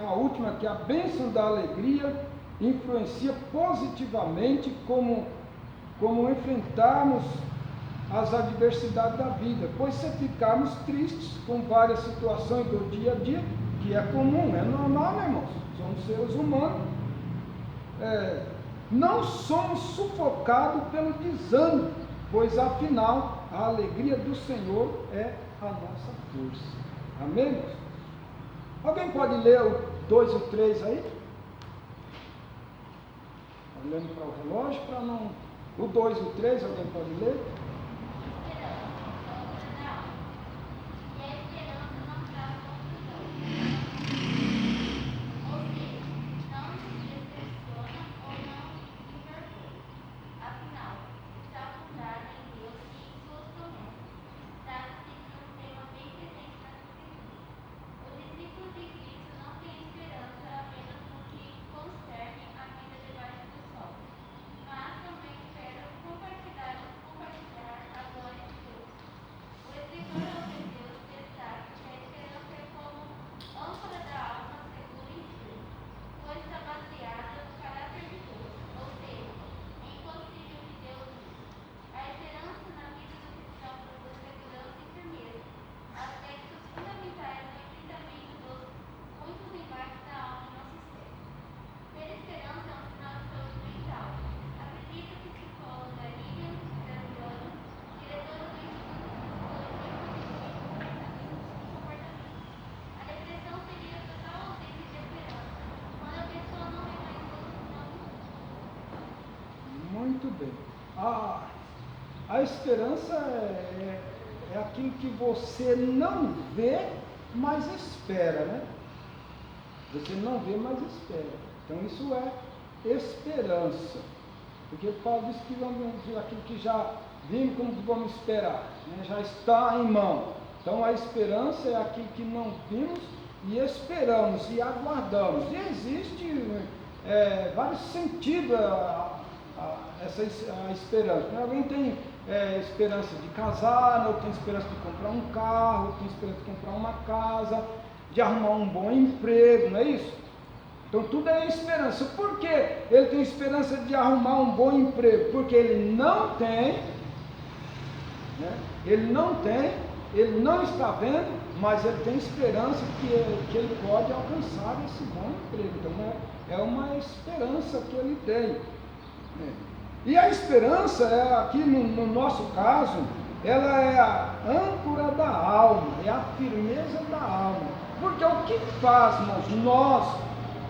a última aqui, a bênção da alegria influencia positivamente como enfrentarmos as adversidades da vida, pois se ficarmos tristes com várias situações do dia a dia, que é comum, é normal, irmãos, somos seres humanos, não somos sufocados pelo desânimo, pois afinal a alegria do Senhor é a nossa força. Amém, irmãos? Alguém pode ler o 2 e o 3 aí? Olhando para o relógio, para não... O 2 e o 3, alguém pode ler? Muito bem. A esperança é aquilo que você não vê, mas espera, né? Você não vê, mas espera. Então isso é esperança. Porque Paulo diz que aquilo que já vimos, como vamos esperar, né? Já está em mão. Então a esperança é aquilo que não vimos e esperamos e aguardamos. E existe vários sentidos a esperança. Alguém tem esperança de casar, outro tem esperança de comprar um carro, outro tem esperança de comprar uma casa, de arrumar um bom emprego, não é isso? Então tudo é esperança. Por que ele tem esperança de arrumar um bom emprego? Porque ele não tem, né? Ele não está vendo, mas ele tem esperança que ele pode alcançar esse bom emprego. Então é uma esperança que ele tem. E a esperança, aqui no nosso caso, ela é a âncora da alma, é a firmeza da alma. Porque o que faz nós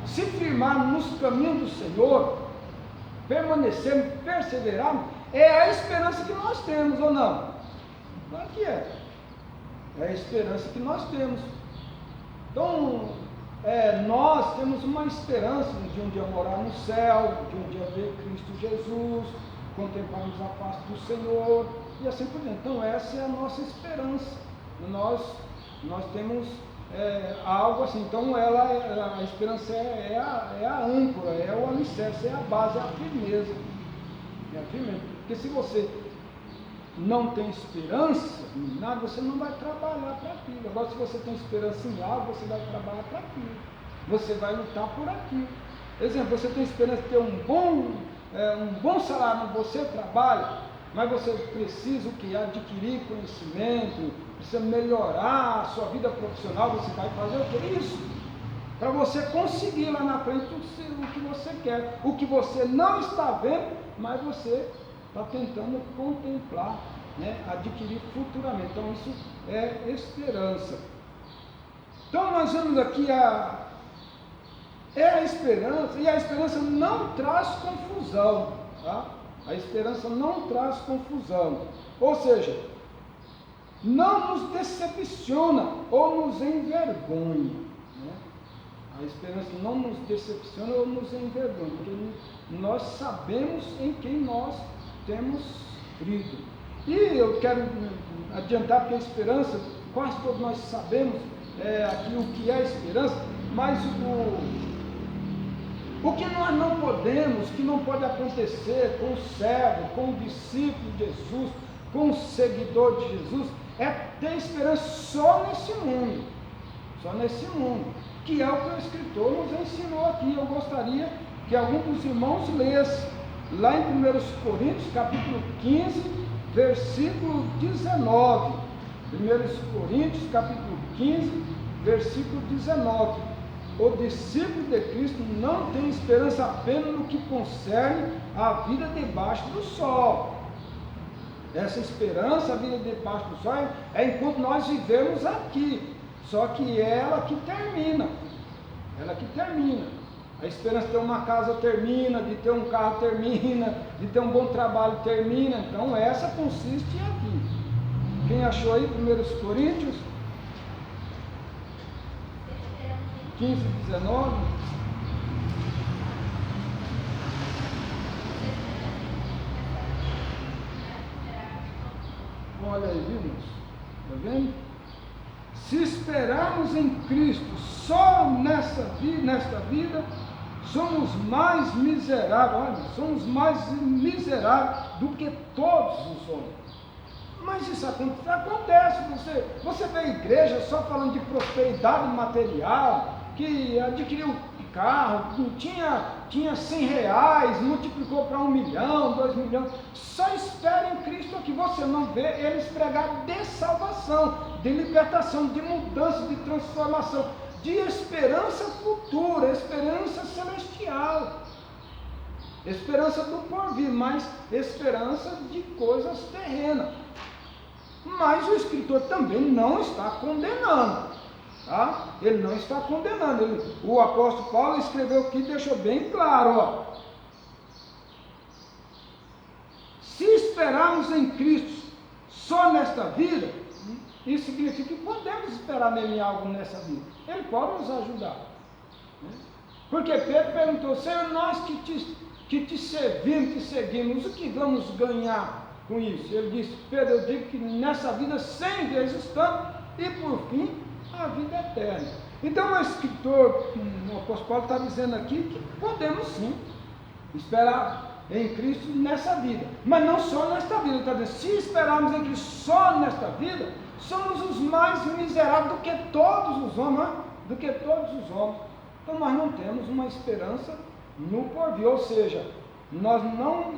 se firmarmos nos caminhos do Senhor, permanecermos, perseverarmos, é a esperança que nós temos, ou não? Claro que é. É a esperança que nós temos. Então, nós temos uma esperança de um dia morar no céu, de um dia ver Cristo Jesus, contemplarmos a face do Senhor, e assim por diante. Então essa é a nossa esperança. Nós temos algo assim. Então a esperança é a âncora, é o alicerce, é a base, é a firmeza. É a firmeza. Porque se você não tem esperança em nada, você não vai trabalhar para aquilo. Agora, se você tem esperança em algo, você vai trabalhar para aquilo. Você vai lutar por aquilo. Exemplo, você tem esperança de ter um bom salário, você trabalha, mas você precisa o que? Adquirir conhecimento, precisa melhorar a sua vida profissional, você vai fazer o que? Isso. Para você conseguir lá na frente o que você quer. O que você não está vendo, mas você está tentando contemplar, né? Adquirir futuramente. Então isso é esperança. Então nós vemos aqui a esperança, e a esperança não traz confusão, tá? A esperança não traz confusão, ou seja, não nos decepciona ou nos envergonha, né? A esperança não nos decepciona ou nos envergonha, porque nós sabemos em quem nós temos crido. E eu quero adiantar, porque a esperança, quase todos nós sabemos aqui o que é a esperança, mas o que nós não podemos, que não pode acontecer com o servo, com o discípulo de Jesus, com o seguidor de Jesus, é ter esperança só nesse mundo, que é o que o escritor nos ensinou aqui. Eu gostaria que algum dos irmãos lesse, lá em 1 Coríntios, capítulo 15, versículo 19. 1 Coríntios, capítulo 15, versículo 19. O discípulo de Cristo não tem esperança apenas no que concerne a vida debaixo do sol. Essa esperança, a vida debaixo do sol, é enquanto nós vivemos aqui. Só que ela que termina. A esperança de ter uma casa termina, de ter um carro termina, de ter um bom trabalho termina. Então essa consiste aqui. Quem achou aí 1 Coríntios 15, 19? Olha aí, vimos? Está vendo? Se esperarmos em Cristo só nesta vida, somos mais miseráveis, do que todos os homens. Mas isso acontece, você vê a igreja só falando de prosperidade material, que adquiriu carro, tinha 100 reais, multiplicou para 1 milhão, 2 milhões, só espera em Cristo que você não vê eles pregar de salvação, de libertação, de mudança, de transformação, de esperança futura, esperança celestial, esperança do porvir, mas esperança de coisas terrenas. Mas o escritor também não está condenando, tá? Ele não está condenando. O apóstolo Paulo escreveu aqui, deixou bem claro, ó. Se esperarmos em Cristo só nesta vida, isso significa que podemos esperar nele em algo nessa vida. Ele pode nos ajudar, né? Porque Pedro perguntou: Senhor, nós que te servimos, te seguimos, o que vamos ganhar com isso? Ele disse: Pedro, eu digo que nessa vida 100 vezes tanto, e por fim a vida eterna. Então o escritor, o apóstolo Paulo está dizendo aqui que podemos sim esperar em Cristo nessa vida, mas não só nesta vida. Ele está dizendo: se esperarmos em Cristo só nesta vida, somos os mais miseráveis do que todos os homens, Então nós não temos uma esperança no porvir, ou seja, nós não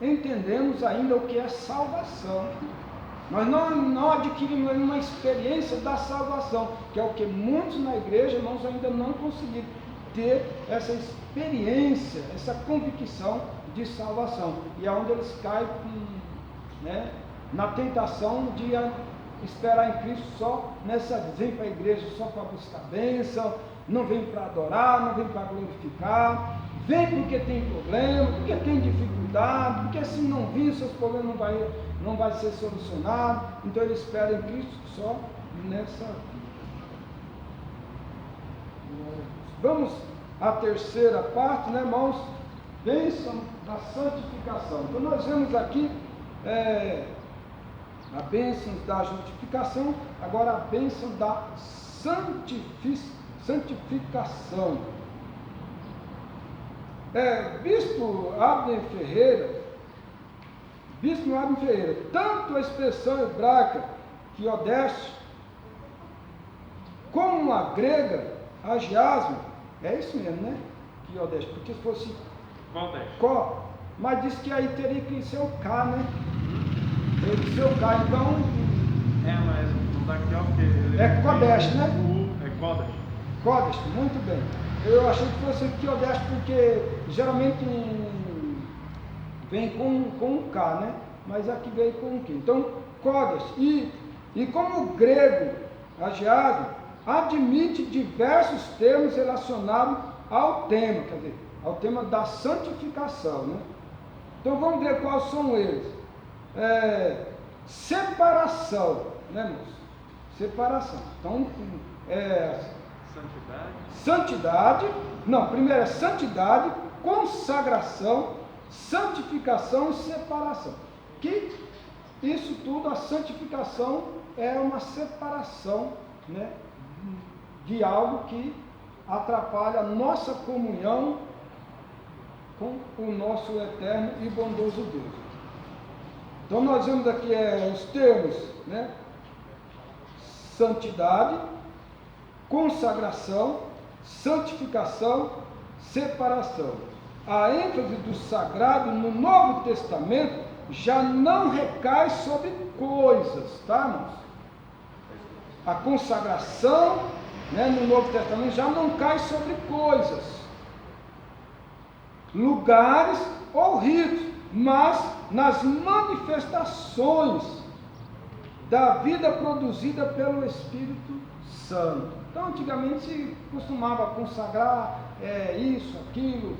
entendemos ainda o que é salvação. Nós não adquirimos uma experiência da salvação, que é o que muitos na igreja, irmãos, ainda não conseguiram ter essa experiência, essa convicção de salvação. E é onde eles caem, né, na tentação de esperar em Cristo só nessa vida. Vem para a igreja só para buscar bênção, não vem para adorar, não vem para glorificar, vem porque tem problema, porque tem dificuldade, porque se não vir, seus problemas não vai ser solucionado. Então ele espera em Cristo só nessa vida. Vamos à terceira parte, né, irmãos? Bênção da santificação. Então nós vemos aqui a bênção da justificação, agora a bênção da santificação. Bispo Abner Ferreira, tanto a expressão hebraica Quiodeste, como a grega agiasmo, é isso mesmo, né? Quiodeste, porque se fosse Có, mas diz que aí teria que ser o K, né? Teria que ser o K, então. Mas não dá aqui, ó, porque ele É Kodesh, né? É Kodesh. Kodesh, muito bem. Eu achei que fosse Quiodeste porque geralmente vem com um K, né? Mas aqui veio com um Q. Então, Kodesh. E como o grego agiado admite diversos termos relacionados ao tema, quer dizer, ao tema da santificação, né? Então vamos ver quais são eles. Separação, né, moço? Separação. Então, santidade. Não, primeiro é santidade, consagração, santificação e separação. Que isso tudo, a santificação é uma separação, né, de algo que atrapalha a nossa comunhão com o nosso eterno e bondoso Deus. Então nós vemos aqui os termos, né? Santidade, consagração, santificação, separação. A ênfase do sagrado no Novo Testamento já não recai sobre coisas, tá, irmãos? A consagração, né, no Novo Testamento já não cai sobre coisas, lugares ou ritos, mas nas manifestações da vida produzida pelo Espírito Santo. Então, antigamente se costumava consagrar isso, aquilo,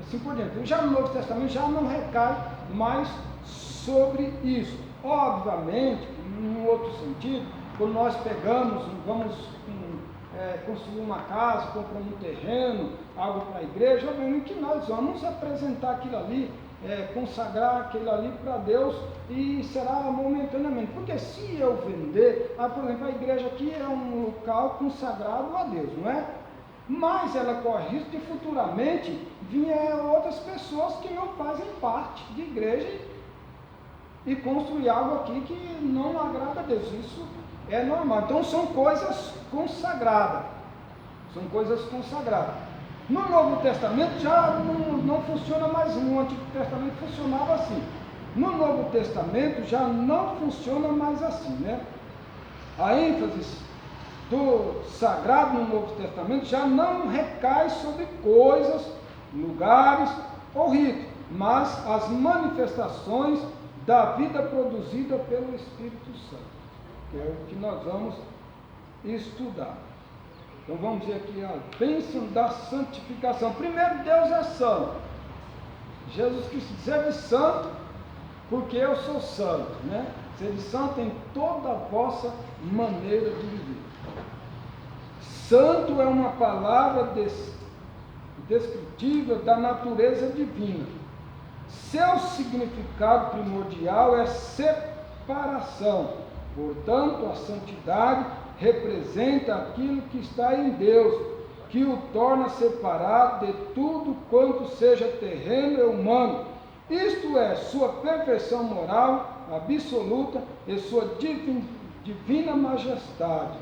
assim por diante. Já no Novo Testamento já não recai mais sobre isso. Obviamente, em outro sentido, quando nós vamos construir uma casa, compramos um terreno, algo para a igreja, obviamente que nós vamos apresentar aquilo ali, consagrar aquilo ali para Deus, e será momentaneamente. Porque se eu vender, por exemplo, a igreja aqui é um local consagrado a Deus, não é? Mas ela corre risco de futuramente vir outras pessoas que não fazem parte de igreja e construir algo aqui que não agrada a Deus. Isso é normal. Então são coisas consagradas. São coisas consagradas. No Novo Testamento já não funciona mais. No Antigo Testamento funcionava assim. No Novo Testamento já não funciona mais assim, né? A ênfase do sagrado no Novo Testamento já não recai sobre coisas, lugares ou ritos, mas as manifestações da vida produzida pelo Espírito Santo, que é o que nós vamos estudar. Então vamos ver aqui a bênção da santificação. Primeiro, Deus é santo. Jesus quis dizer de santo, porque eu sou santo, né? Ser de santo em toda a vossa maneira de viver. Santo é uma palavra descritiva da natureza divina. Seu significado primordial é separação. Portanto, a santidade representa aquilo que está em Deus, que o torna separado de tudo quanto seja terreno e humano. Isto é, sua perfeição moral absoluta e sua divina majestade.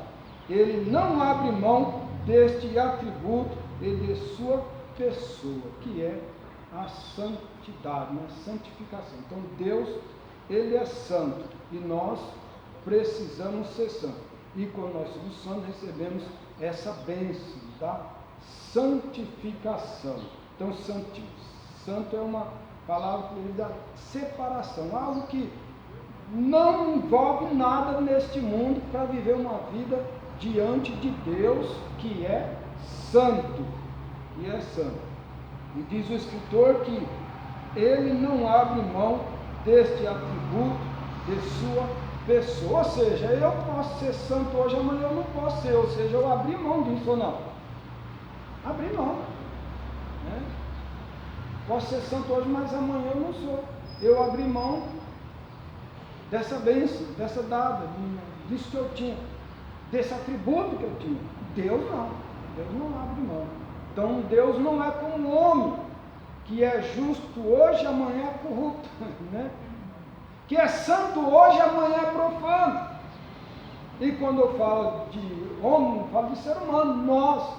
Ele não abre mão deste atributo e de sua pessoa, que é a santidade, a santificação. Então Deus, Ele é santo e nós precisamos ser santos. E quando nós somos santos, recebemos essa bênção da santificação. Então, santo é uma palavra da separação, algo que não envolve nada neste mundo para viver uma vida diante de Deus, que é santo. E é santo. E diz o escritor que ele não abre mão deste atributo de sua pessoa. Ou seja, eu posso ser santo hoje, amanhã eu não posso ser. Ou seja, eu abri mão disso ou não? Abri mão. Né? Posso ser santo hoje, mas amanhã eu não sou. Eu abri mão dessa bênção, dessa dada, disso que eu tinha. desse atributo que eu tinha. Deus não. Deus não abre mão. Então Deus não é como um homem, que é justo hoje, amanhã é corrupto, né? Que é santo hoje, amanhã é profano. E quando eu falo de homem, eu falo de ser humano, nós.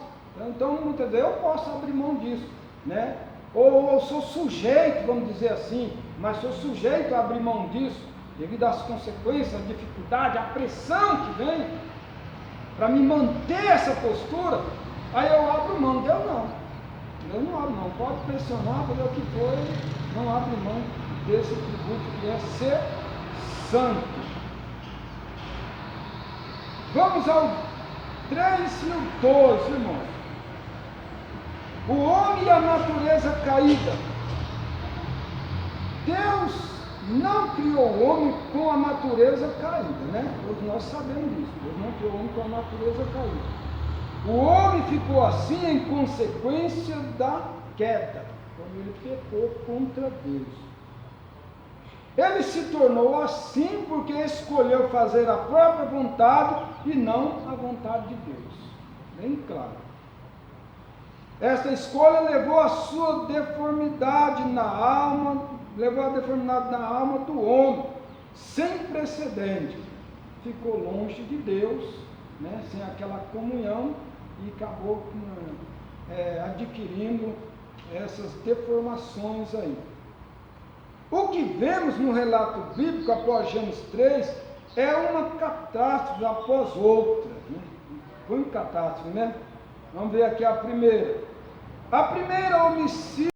Então, muitas vezes eu posso abrir mão disso, né? Ou eu sou sujeito, vamos dizer assim, mas sou sujeito a abrir mão disso, devido às consequências, à dificuldade, à pressão que vem, para me manter essa postura, aí eu abro mão. Deus não. Deus não abre mão. Pode pressionar, fazer o que for, ele não abre mão desse atributo que é ser santo. Vamos ao 3:12, irmãos. O homem e a natureza caída. Deus não criou o homem com a natureza caída, né? Todos nós sabemos disso. Deus não criou o homem com a natureza caída. O homem ficou assim em consequência da queda, quando ele pecou contra Deus. Ele se tornou assim porque escolheu fazer a própria vontade e não a vontade de Deus. Bem claro. Esta escolha levou a sua deformidade na alma, levou a deformidade na alma do homem, sem precedente. Ficou longe de Deus, né, sem aquela comunhão, e acabou adquirindo essas deformações aí. O que vemos no relato bíblico após Gênesis 3 é uma catástrofe após outra, né? Foi uma catástrofe, né? Vamos ver aqui a primeira. A primeira, homicídio